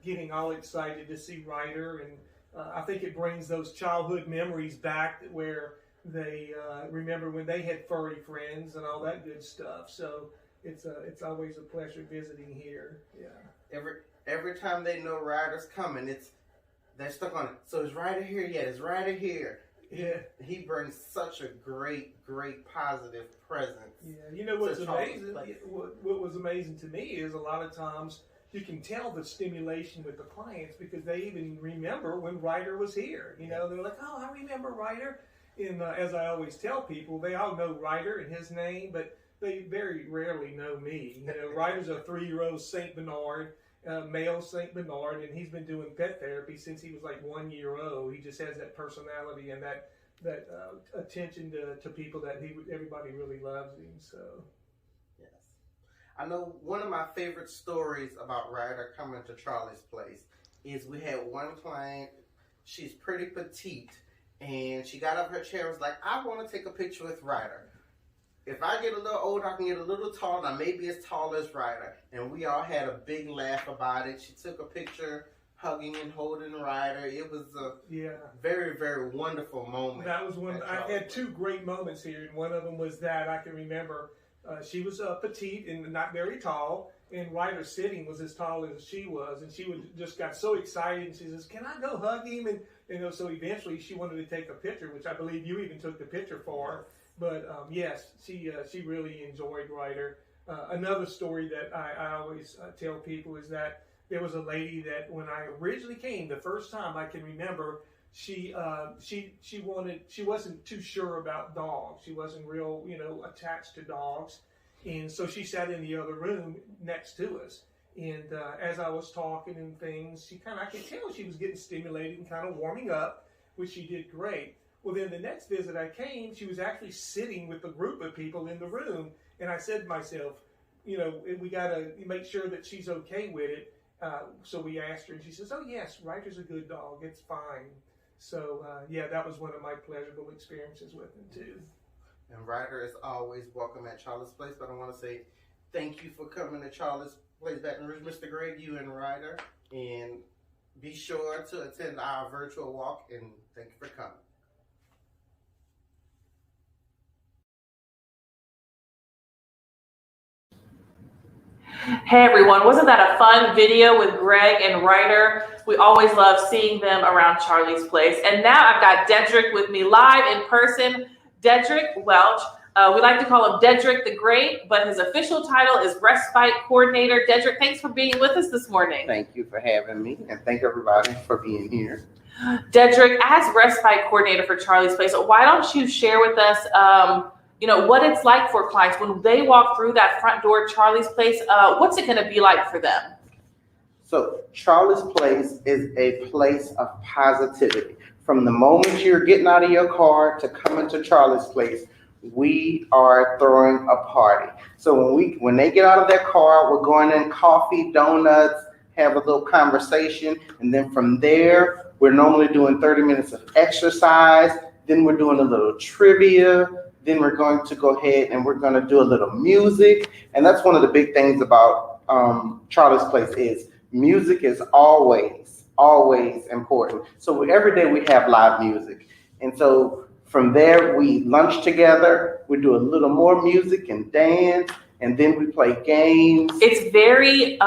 K: getting all excited to see Ryder, and I think it brings those childhood memories back where they remember when they had furry friends and all that good stuff. So it's always a pleasure visiting here. Yeah.
L: Every time they know Ryder's coming, they're stuck on it. So is Ryder here yet? Is Ryder here?
K: Yeah.
L: He brings such a great positive presence.
K: Yeah, you know what's
L: to Charlie's
K: amazing?
L: Place.
K: What was amazing to me is a lot of times you can tell the stimulation with the clients because they even remember when Ryder was here. You know, they're like, "Oh, I remember Ryder." And as I always tell people, they all know Ryder and his name, but they very rarely know me. You know, Ryder's a 3-year-old Saint Bernard, male Saint Bernard, and he's been doing pet therapy since he was like 1 year old. He just has that personality and that attention to people that everybody really loves him. So
L: Yes. I know one of my favorite stories about Ryder coming to Charlie's Place is we had one client, she's pretty petite, and she got up her chair and was like, I want to take a picture with Ryder. If I get a little older, I can get a little taller, I may be as tall as Ryder. And we all had a big laugh about it. She took a picture hugging and holding Ryder. It was a very, very wonderful moment.
K: That was one. I had two great moments here, and one of them was that I can remember. She was petite and not very tall, and Ryder sitting was as tall as she was, and she just got so excited, and she says, "Can I go hug him?" And so eventually she wanted to take a picture, which I believe you even took the picture for her. But yes, she really enjoyed Ryder. Another story that I always tell people is that there was a lady that when I originally came, the first time I can remember, she wasn't too sure about dogs. She wasn't real, attached to dogs. And so she sat in the other room next to us. And as I was talking and things, I could tell she was getting stimulated and kind of warming up, which she did great. Well, then the next visit I came, she was actually sitting with a group of people in the room. And I said to myself, we got to make sure that she's okay with it. So we asked her, and she says, "Oh yes, Ryder's a good dog. It's fine." So that was one of my pleasurable experiences with him too.
L: And Ryder is always welcome at Charlie's Place. But I want to say thank you for coming to Charlie's Place, Baton Rouge, Mr. Greg, you and Ryder, and be sure to attend our virtual walk. And thank you for coming.
B: Hey everyone, wasn't that a fun video with Greg and Ryder? We always love seeing them around Charlie's Place. And now I've got Dedrick with me live in person. Dedrick Welch, we like to call him Dedrick the Great, but his official title is Respite Coordinator. Dedrick, thanks for being with us this morning.
M: Thank you for having me, and thank everybody for being here.
B: Dedrick, as Respite Coordinator for Charlie's Place, why don't you share with us what it's like for clients when they walk through that front door at Charlie's Place? What's it going to be like for them?
M: So Charlie's Place is a place of positivity. From the moment you're getting out of your car to coming to Charlie's Place, we are throwing a party. So when they get out of their car, we're going in coffee, donuts, have a little conversation, and then from there, we're normally doing 30 minutes of exercise, then we're doing a little trivia, then we're going to go ahead and we're going to do a little music. And that's one of the big things about Charlie's Place is music is always important. So every day we have live music. And so from there, we lunch together, we do a little more music and dance, and then we play games.
B: It's very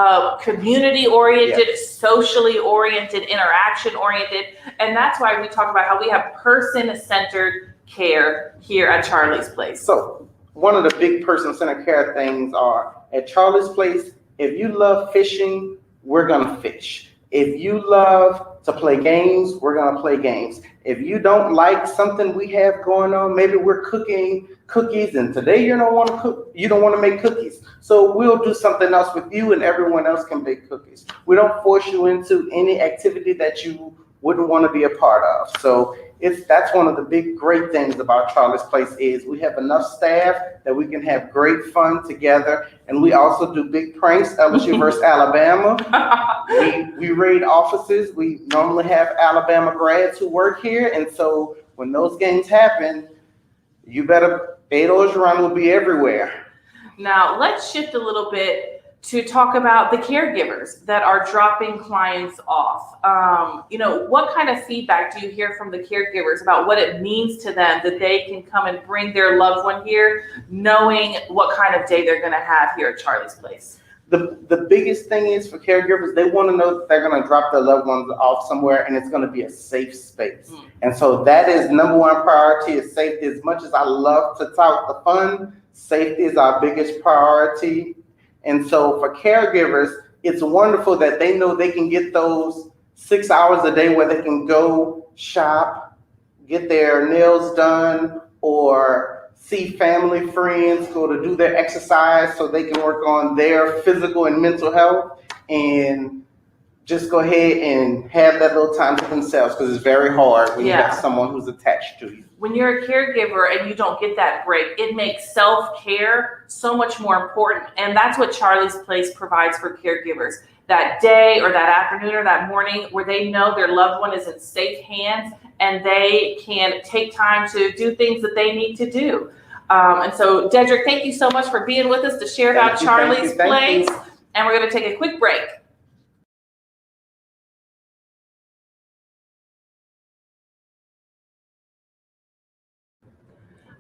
B: community oriented,
M: Yes.
B: socially oriented, interaction oriented. And that's why we talk about how we have person-centered care here at Charlie's Place.
M: So one of the big person-centered care things are at Charlie's Place, if you love fishing, we're gonna fish. If you love to play games, we're gonna play games. If you don't like something we have going on, maybe we're cooking cookies and today you don't want to make cookies. So we'll do something else with you and everyone else can bake cookies. We don't force you into any activity that you wouldn't want to be a part of. So that's one of the big great things about Charlie's Place is we have enough staff that we can have great fun together. And we also do big pranks, LSU versus Alabama. We raid offices. We normally have Alabama grads who work here. And so when those games happen, you better, Beto Ogeron will be everywhere.
B: Now, let's shift a little bit to talk about the caregivers that are dropping clients off. What kind of feedback do you hear from the caregivers about what it means to them that they can come and bring their loved one here, knowing what kind of day they're going to have here at Charlie's Place?
M: The biggest thing is for caregivers, they want to know that they're going to drop their loved ones off somewhere and it's going to be a safe space. And so that is number one priority is safety. As much as I love to tout the fun, safety is our biggest priority. And so for caregivers, it's wonderful that they know they can get those 6 hours a day where they can go shop, get their nails done, or see family, friends, go to do their exercise so they can work on their physical and mental health and just go ahead and have that little time to themselves because it's very hard when you have someone who's attached to you.
B: When you're a caregiver and you don't get that break, it makes self-care so much more important. And that's what Charlie's Place provides for caregivers. That day or that afternoon or that morning where they know their loved one is in safe hands and they can take time to do things that they need to do. And so, Dedrick, thank you so much for being with us to share about Charlie's Place. And we're going to take a quick break.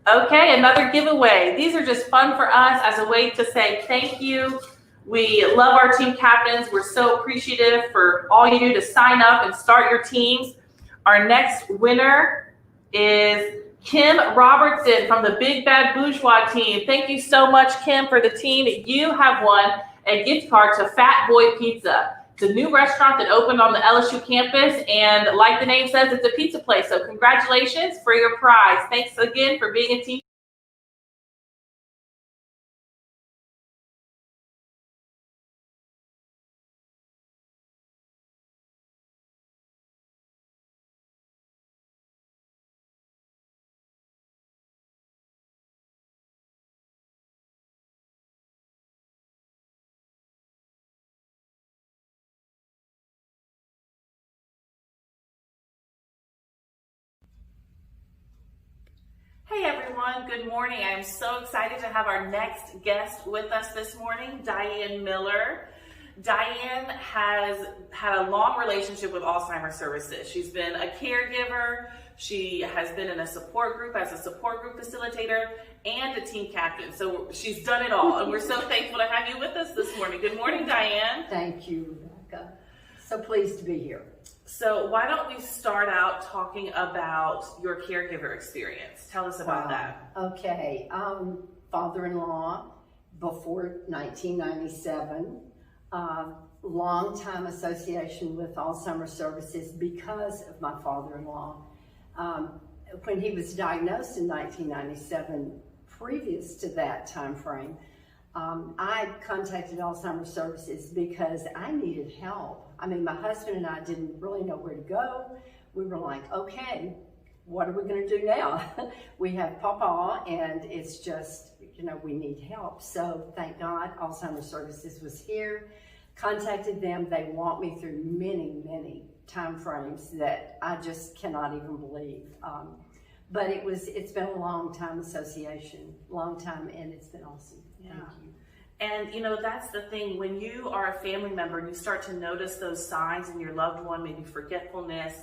B: Okay, another giveaway. These are just fun for us as a way to say thank you. We love our team captains. We're so appreciative for all you do to sign up and start your teams. Our next winner is Kim Robertson from the Big Bad Bourgeois team. Thank you so much, Kim, for the team. You have won a gift card to Fat Boy Pizza. It's a new restaurant that opened on the LSU campus, and like the name says, it's a pizza place. So congratulations for your prize. Thanks again for being a team. Hey everyone, good morning. I'm so excited to have our next guest with us this morning, Diane Miller. Diane has had a long relationship with Alzheimer's Services. She's been a caregiver, she has been in a support group as a support group facilitator, and a team captain. So she's done it all, and we're so thankful to have you with us this morning. Good morning, Diane.
N: Thank you, Rebecca. So pleased to be here.
B: So why don't we start out talking about your caregiver experience? Tell us about that.
N: Okay. Father-in-law before 1997. Long-time association with Alzheimer's Services because of my father-in-law. When he was diagnosed in 1997, previous to that time frame, I contacted Alzheimer Services because I needed help. I mean, my husband and I didn't really know where to go. We were like, okay, what are we going to do now? We have Papa, and it's just, we need help. So thank God Alzheimer Services was here. Contacted them. They walked me through many, many time frames that I just cannot even believe. But it's been a long time association, long time, and it's been awesome. Thank you.
B: And that's the thing, when you are a family member and you start to notice those signs in your loved one, maybe forgetfulness,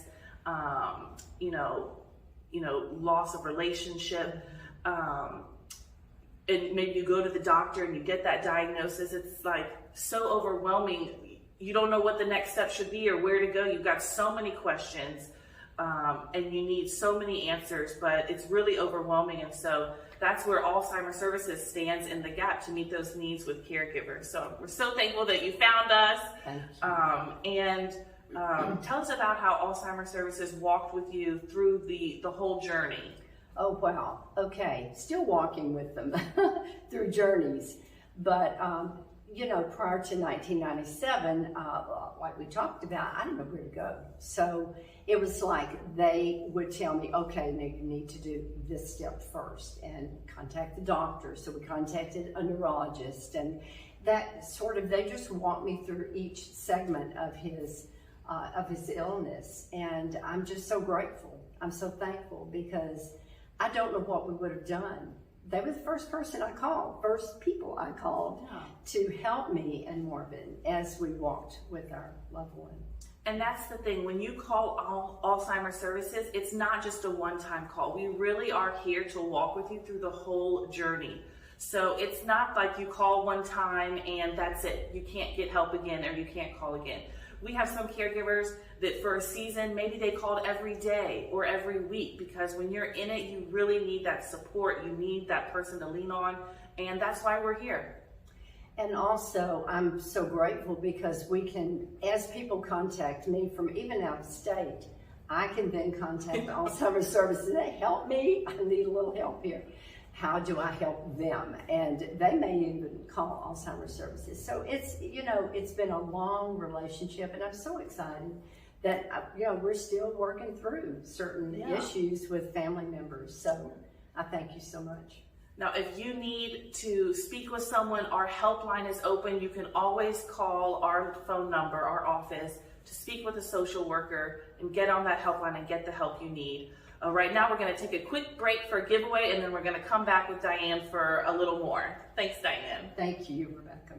B: loss of relationship, and maybe you go to the doctor and you get that diagnosis, it's like so overwhelming. You don't know what the next step should be or where to go. You've got so many questions, and you need so many answers, but it's really overwhelming. And so that's where Alzheimer Services stands in the gap to meet those needs with caregivers. So we're so thankful that you found us.
N: Thank you.
B: Tell us about how Alzheimer Services walked with you through the whole journey.
N: Oh, wow. Okay. Still walking with them through journeys. But, prior to 1997, like we talked about, I didn't know where to go. So it was like they would tell me, okay, you need to do this step first and contact the doctor. So we contacted a neurologist, and that they just walked me through each segment of his illness. And I'm just so grateful. I'm so thankful, because I don't know what we would have done. They were the first people I called to help me and Marvin as we walked with our loved one.
B: And that's the thing, when you call Alzheimer Services, it's not just a one-time call. We really are here to walk with you through the whole journey. So it's not like you call one time and that's it. You can't get help again, or you can't call again. We have some caregivers that for a season, maybe they called every day or every week, because when you're in it, you really need that support. You need that person to lean on, and that's why we're here.
N: And also, I'm so grateful because we can, as people contact me from even out of state, I can then contact Alzheimer's Services. They help me. I need a little help here. How do I help them? And they may even call Alzheimer's Services. So it's been a long relationship, and I'm so excited that, we're still working through certain issues with family members. So I thank you so much.
B: Now, if you need to speak with someone, our helpline is open. You can always call our phone number, our office, to speak with a social worker and get on that helpline and get the help you need. Right now, we're going to take a quick break for a giveaway, and then we're going to come back with Diane for a little more. Thanks, Diane.
N: Thank you, Rebecca.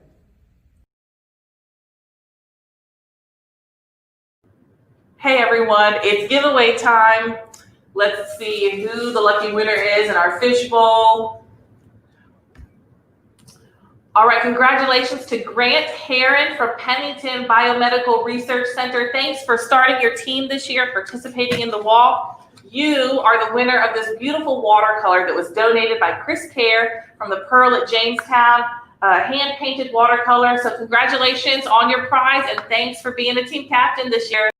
B: Hey, everyone. It's giveaway time. Let's see who the lucky winner is in our fishbowl. All right, congratulations to Grant Heron from Pennington Biomedical Research Center. Thanks for starting your team this year, participating in the walk. You are the winner of this beautiful watercolor that was donated by Chris Kerr from the Pearl at Jamestown, hand-painted watercolor. So congratulations on your prize, and thanks for being a team captain this year.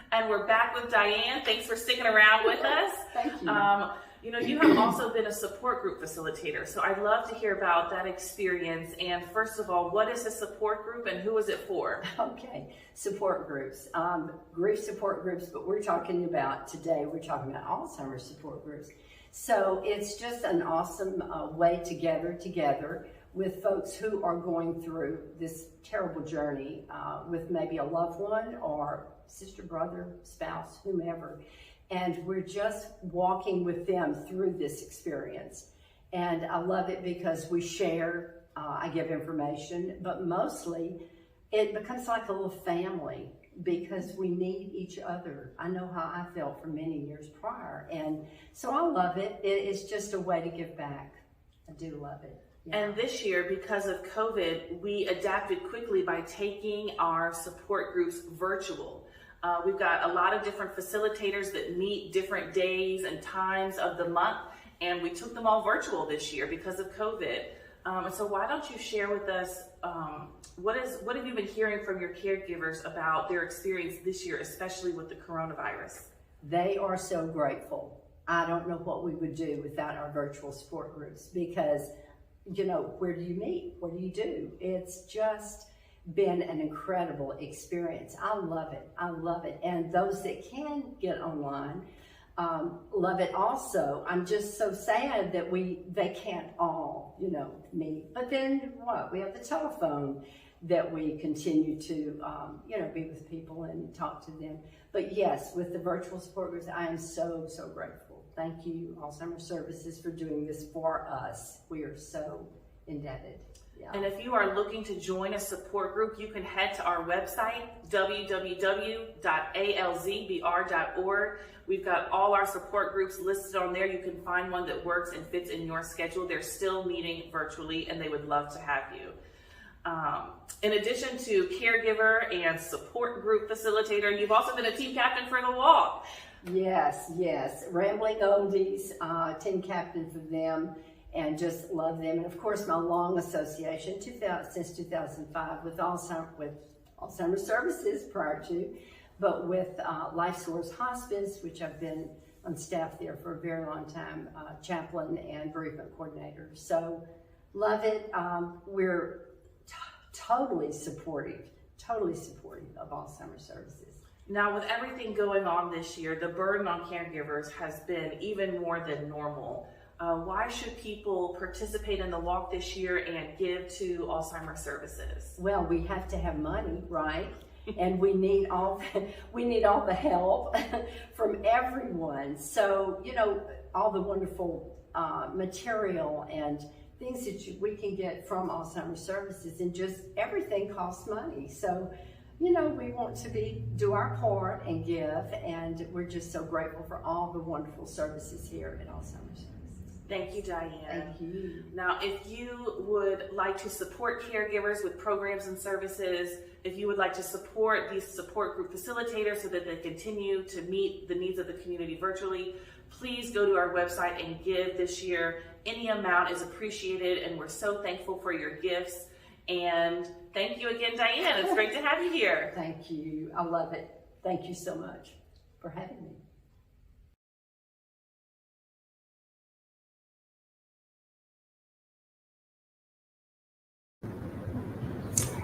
B: And we're back with Diane. Thanks for sticking around with us.
N: Thank you.
B: You have also been a support group facilitator, so I'd love to hear about that experience. And first of all, what is a support group and who is it for?
N: Okay, support groups, grief support groups, but we're talking about Alzheimer's support groups. So it's just an awesome way to gather together with folks who are going through this terrible journey with maybe a loved one or sister, brother, spouse, whomever. And we're just walking with them through this experience. And I love it because we share, I give information, but mostly it becomes like a little family because we need each other. I know how I felt for many years prior. And so I love it. It's just a way to give back. I do love it. Yeah.
B: And this year, because of COVID, we adapted quickly by taking our support groups virtual. We've got a lot of different facilitators that meet different days and times of the month, and we took them all virtual this year because of COVID. So why don't you share with us, what have you been hearing from your caregivers about their experience this year, especially with the coronavirus?
N: They are so grateful. I don't know what we would do without our virtual support groups because, you know, where do you meet? What do you do? It's just been an incredible experience. I love it. I love it. And those that can get online, love it also. I'm just so sad that they can't all, you know, meet. But then what? We have the telephone that we continue to, you know, be with people and talk to them. But yes, with the virtual support groups, I am so, so grateful. Thank you, Alzheimer's Services, for doing this for us. We are so indebted. Yeah.
B: And if you are looking to join a support group, you can head to our website, www.alzbr.org. We've got all our support groups listed on there. You can find one that works and fits in your schedule. They're still meeting virtually, and they would love to have you. In addition to caregiver and support group facilitator, you've also been a team captain for the walk.
N: Yes, yes. Rambling Oldies, team captain for them, and just love them. And of course, my long association since 2005 with Alzheimer's Services prior to, but with Life Source Hospice, which I've been on staff there for a very long time, chaplain and bereavement coordinator. So love it. We're totally supportive of Alzheimer's Services.
B: Now, with everything going on this year, the burden on caregivers has been even more than normal. Why should people participate in the walk this year and give to Alzheimer's Services?
N: Well, we have to have money, right? And we need all the help from everyone. So, you know, all the wonderful material and things that we can get from Alzheimer's Services, and just everything costs money. So, you know, we want to do our part and give, and we're just so grateful for all the wonderful services here at Alzheimer's Services.
B: Thank you, Diane.
N: Thank you.
B: Now, if you would like to support caregivers with programs and services, if you would like to support these support group facilitators so that they continue to meet the needs of the community virtually, please go to our website and give this year. Any amount is appreciated, and we're so thankful for your gifts. And thank you again, Diane. It's great to have you here.
N: Thank you. I love it. Thank you so much for having me.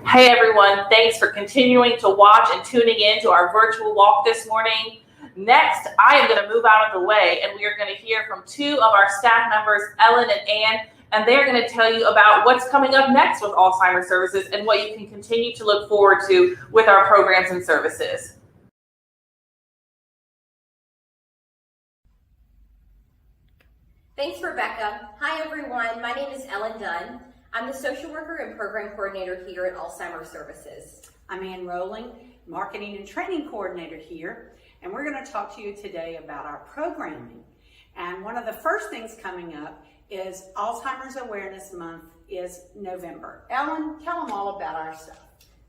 B: Hey everyone, thanks for continuing to watch and tuning in to our virtual walk this morning. Next, I am going to move out of the way, and we are going to hear from two of our staff members, Ellen and Ann, and they're going to tell you about what's coming up next with Alzheimer's Services and what you can continue to look forward to with our programs and services.
O: Thanks, Rebecca. Hi, everyone. My name is Ellen Dunn. I'm the social worker and program coordinator here at Alzheimer's Services.
P: I'm Ann Rowling, marketing and training coordinator here, and we're going to talk to you today about our programming. And one of the first things coming up is Alzheimer's Awareness Month is November. Ellen, tell them all about our stuff.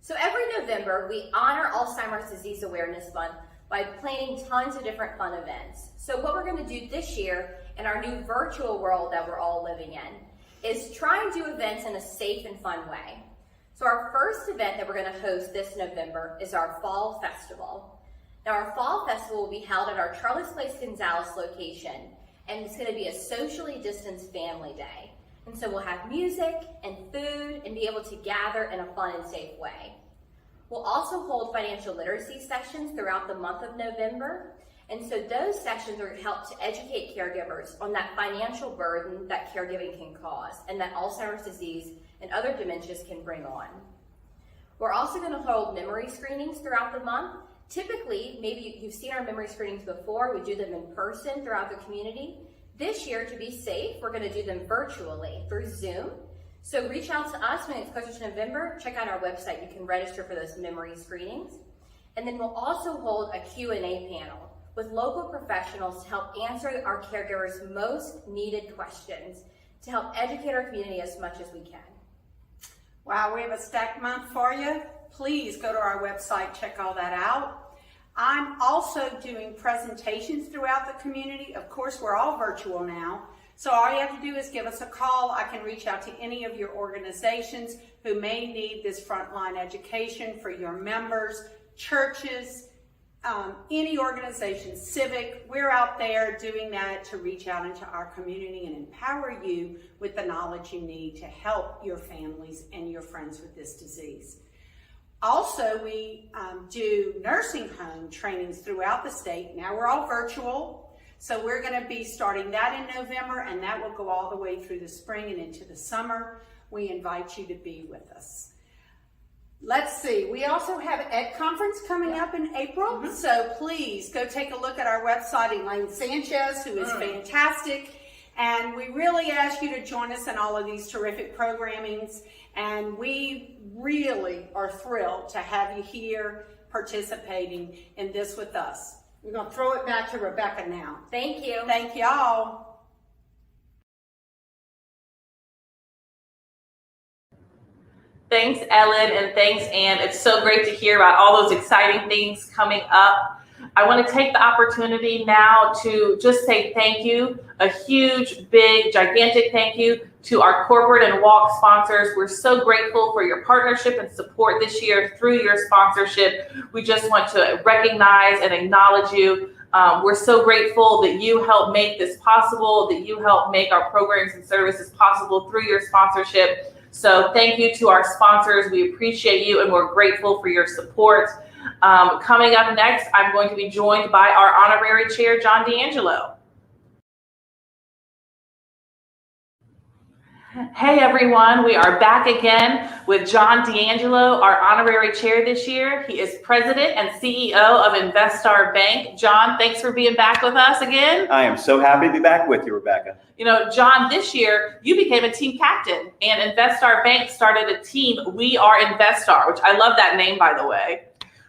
O: So every November, we honor Alzheimer's Disease Awareness Month by planning tons of different fun events. So what we're going to do this year in our new virtual world that we're all living in is try and do events in a safe and fun way. So our first event that we're going to host this November is our Fall Festival. Now our Fall Festival will be held at our Charles Place Gonzales location, and it's going to be a socially distanced family day. And so we'll have music and food and be able to gather in a fun and safe way. We'll also hold financial literacy sessions throughout the month of November. And so those sessions are to help to educate caregivers on that financial burden that caregiving can cause and that Alzheimer's disease and other dementias can bring on. We're also going to hold memory screenings throughout the month. Typically, maybe you've seen our memory screenings before. We do them in person throughout the community. This year, to be safe, we're going to do them virtually through Zoom. So reach out to us when it's closer to November. Check out our website. You can register for those memory screenings. And then we'll also hold a Q&A panel with local professionals to help answer our caregivers' most needed questions to help educate our community as much as we can.
P: Wow, we have a stacked month for you. Please go to our website, check all that out. I'm also doing presentations throughout the community. Of course, we're all virtual now. So all you have to do is give us a call. I can reach out to any of your organizations who may need this frontline education for your members, churches, any organization, civic, we're out there doing that to reach out into our community and empower you with the knowledge you need to help your families and your friends with this disease. Also, we do nursing home trainings throughout the state. Now we're all virtual, so we're going to be starting that in November, and that will go all the way through the spring and into the summer. We invite you to be with us. Let's see, we also have Ed Conference coming up in April, so please go take a look at our website. Elaine Sanchez, who is fantastic, and we really ask you to join us in all of these terrific programmings, and we really are thrilled to have you here participating in this with us. We're going to throw it back to Rebecca now.
O: Thank you.
P: Thank y'all.
B: Thanks, Ellen, and thanks, Ann. It's so great to hear about all those exciting things coming up. I want to take the opportunity now to just say thank you, a huge, big, gigantic thank you to our corporate and walk sponsors. We're so grateful for your partnership and support this year through your sponsorship. We just want to recognize and acknowledge you. We're so grateful that you help make this possible, that you help make our programs and services possible through your sponsorship. So thank you to our sponsors. We appreciate you and we're grateful for your support. Coming up next, I'm going to be joined by our honorary chair, John D'Angelo. Hey everyone, we are back again with John D'Angelo, our honorary chair this year. He is president and CEO of Investar Bank. John, thanks for being back with us again.
D: I am so happy to be back with you, Rebecca.
B: You know, John, this year you became a team captain and Investar Bank started a team, We Are Investar, which I love that name, by the way.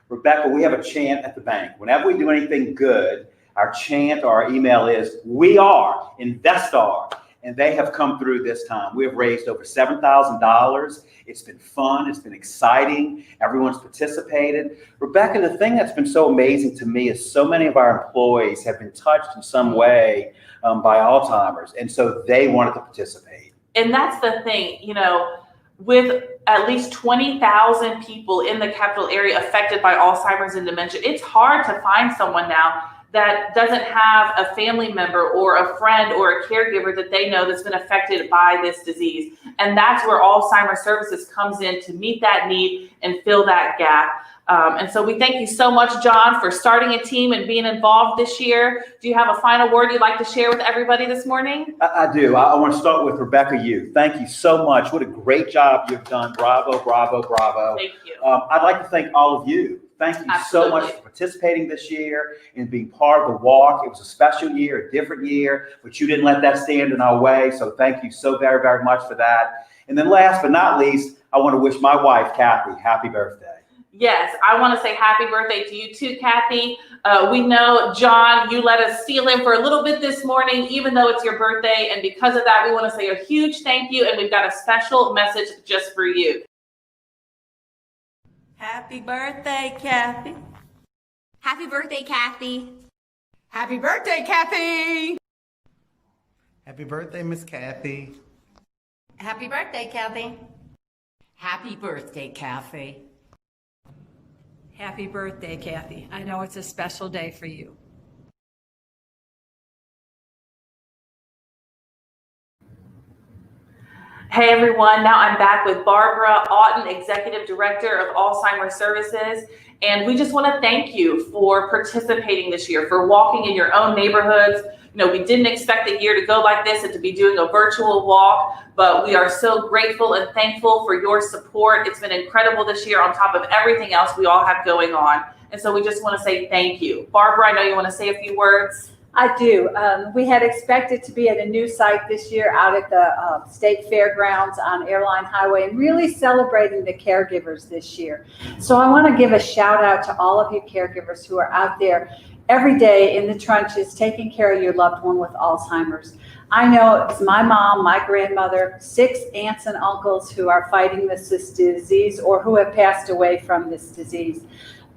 D: Rebecca, we have a chant at the bank. Whenever we do anything good, our chant or our email is, We Are Investar. And they have come through this time. We have raised over $7,000. It's been fun. It's been exciting. Everyone's participated. Rebecca, the thing that's been so amazing to me is so many of our employees have been touched in some way by Alzheimer's. And so they wanted to participate.
B: And that's the thing, you know, with at least 20,000 people in the capital area affected by Alzheimer's and dementia, it's hard to find someone now that doesn't have a family member or a friend or a caregiver that they know that's been affected by this disease. And that's where Alzheimer's Services comes in to meet that need and fill that gap. And so we thank you so much, John, for starting a team and being involved this year. Do you have a final word you'd like to share with everybody this morning?
D: I do. I want to start with Rebecca Yu. Thank you so much. What a great job you've done. Bravo, bravo, bravo.
B: Thank you.
D: I'd like to thank all of you. Thank you so much for participating this year and being part of the walk. It was a special year, a different year, but you didn't let that stand in our way. So thank you so very, very much for that. And then last but not least, I want to wish my wife, Kathy, happy birthday.
B: Yes, I want to say happy birthday to you too, Kathy. We know, John, you let us steal in for a little bit this morning, even though it's your birthday. And because of that, we want to say a huge thank you. And we've got a special message just for you.
Q: Happy birthday, Kathy.
O: Happy birthday, Kathy.
Q: Happy birthday, Kathy.
L: Happy birthday, Miss Kathy.
Q: Happy birthday, Kathy.
A: Happy birthday, Kathy.
F: Happy birthday, Kathy. I know it's a special day for you.
B: Hey everyone, now I'm back with Barbara Auten, Executive Director of Alzheimer's Services. And we just want to thank you for participating this year, for walking in your own neighborhoods. You know, we didn't expect the year to go like this and to be doing a virtual walk, but we are so grateful and thankful for your support. It's been incredible this year on top of everything else we all have going on. And so we just want to say thank you. Barbara, I know you want to say a few words.
C: I do. We had expected to be at a new site this year out at the State Fairgrounds on Airline Highway and really celebrating the caregivers this year. So I want to give a shout out to all of you caregivers who are out there every day in the trenches taking care of your loved one with Alzheimer's. I know it's my mom, my grandmother, 6 aunts and uncles who are fighting this disease or who have passed away from this disease.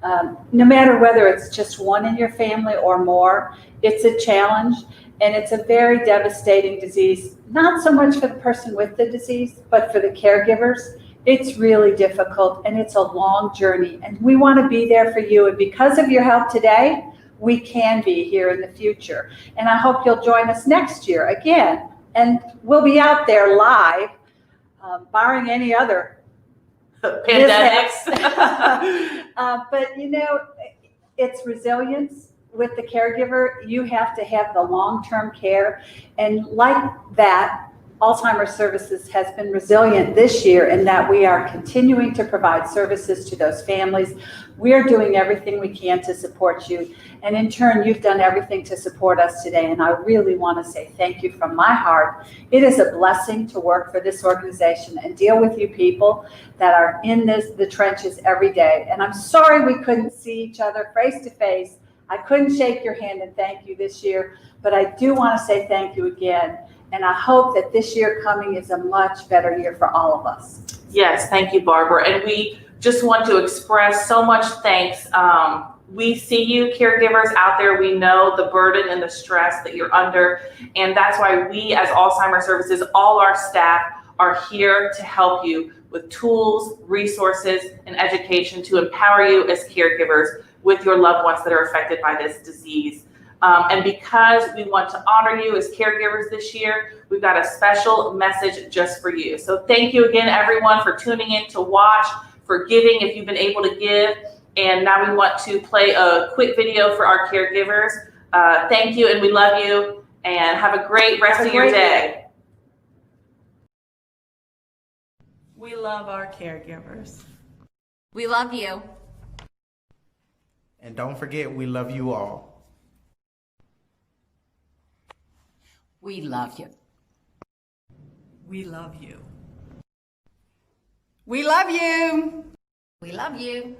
C: No matter whether it's just one in your family or more, it's a challenge and it's a very devastating disease, not so much for the person with the disease, but for the caregivers It's really difficult and it's a long journey, and we want to be there for you. And because of your help today, we can be here in the future. And I hope you'll join us next year again. And we'll be out there live, barring any other
B: pandemics.
C: But you know, it's resilience with the caregiver. You have to have the long-term care. And like that, Alzheimer's Services has been resilient this year in that we are continuing to provide services to those families. We are doing everything we can to support you. And in turn, you've done everything to support us today. And I really want to say thank you from my heart. It is a blessing to work for this organization and deal with you people that are in the trenches every day. And I'm sorry we couldn't see each other face to face. I couldn't shake your hand and thank you this year, but I do want to say thank you again. And I hope that this year coming is a much better year for all of us.
B: Yes, thank you, Barbara. And we just want to express so much thanks. We see you caregivers out there. We know the burden and the stress that you're under. And that's why we as Alzheimer's Services, all our staff are here to help you with tools, resources, and education to empower you as caregivers with your loved ones that are affected by this disease. And because we want to honor you as caregivers this year, we've got a special message just for you. So thank you again, everyone, for tuning in to watch, for giving if you've been able to give. And now we want to play a quick video for our caregivers. Thank you, and we love you, and have a great rest of your day.
Q: We love our caregivers.
O: We love you.
L: And don't forget, we love you all.
A: We love you.
Q: We love you. We love you.
O: We love you.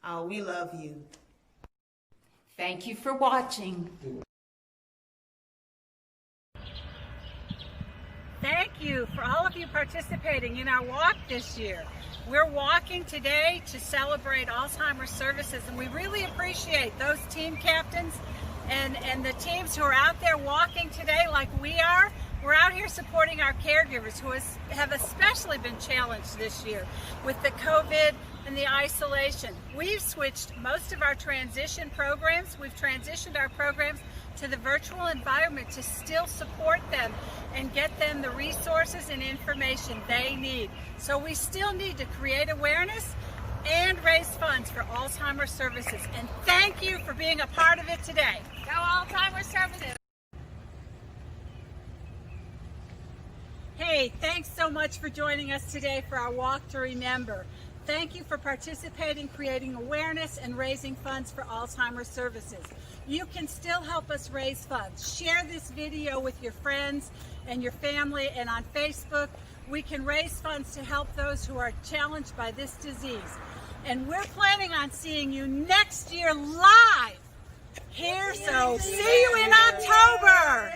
Q: Oh, we love you.
A: Thank you for watching.
F: Thank you for all of you participating in our walk this year. We're walking today to celebrate Alzheimer's Services, and we really appreciate those team captains and the teams who are out there walking today like we are. We're out here supporting our caregivers who have especially been challenged this year with the COVID and the isolation. We've switched most of our transition programs. We've transitioned our programs to the virtual environment to still support them and get them the resources and information they need. So we still need to create awareness and raise funds for Alzheimer's Services. And thank you for being a part of it today.
O: Go Alzheimer's Services.
F: Hey, thanks so much for joining us today for our Walk to Remember. Thank you for participating, creating awareness, and raising funds for Alzheimer's Services. You can still help us raise funds. Share this video with your friends and your family, and on Facebook. We can raise funds to help those who are challenged by this disease. And we're planning on seeing you next year live here, so see you in October.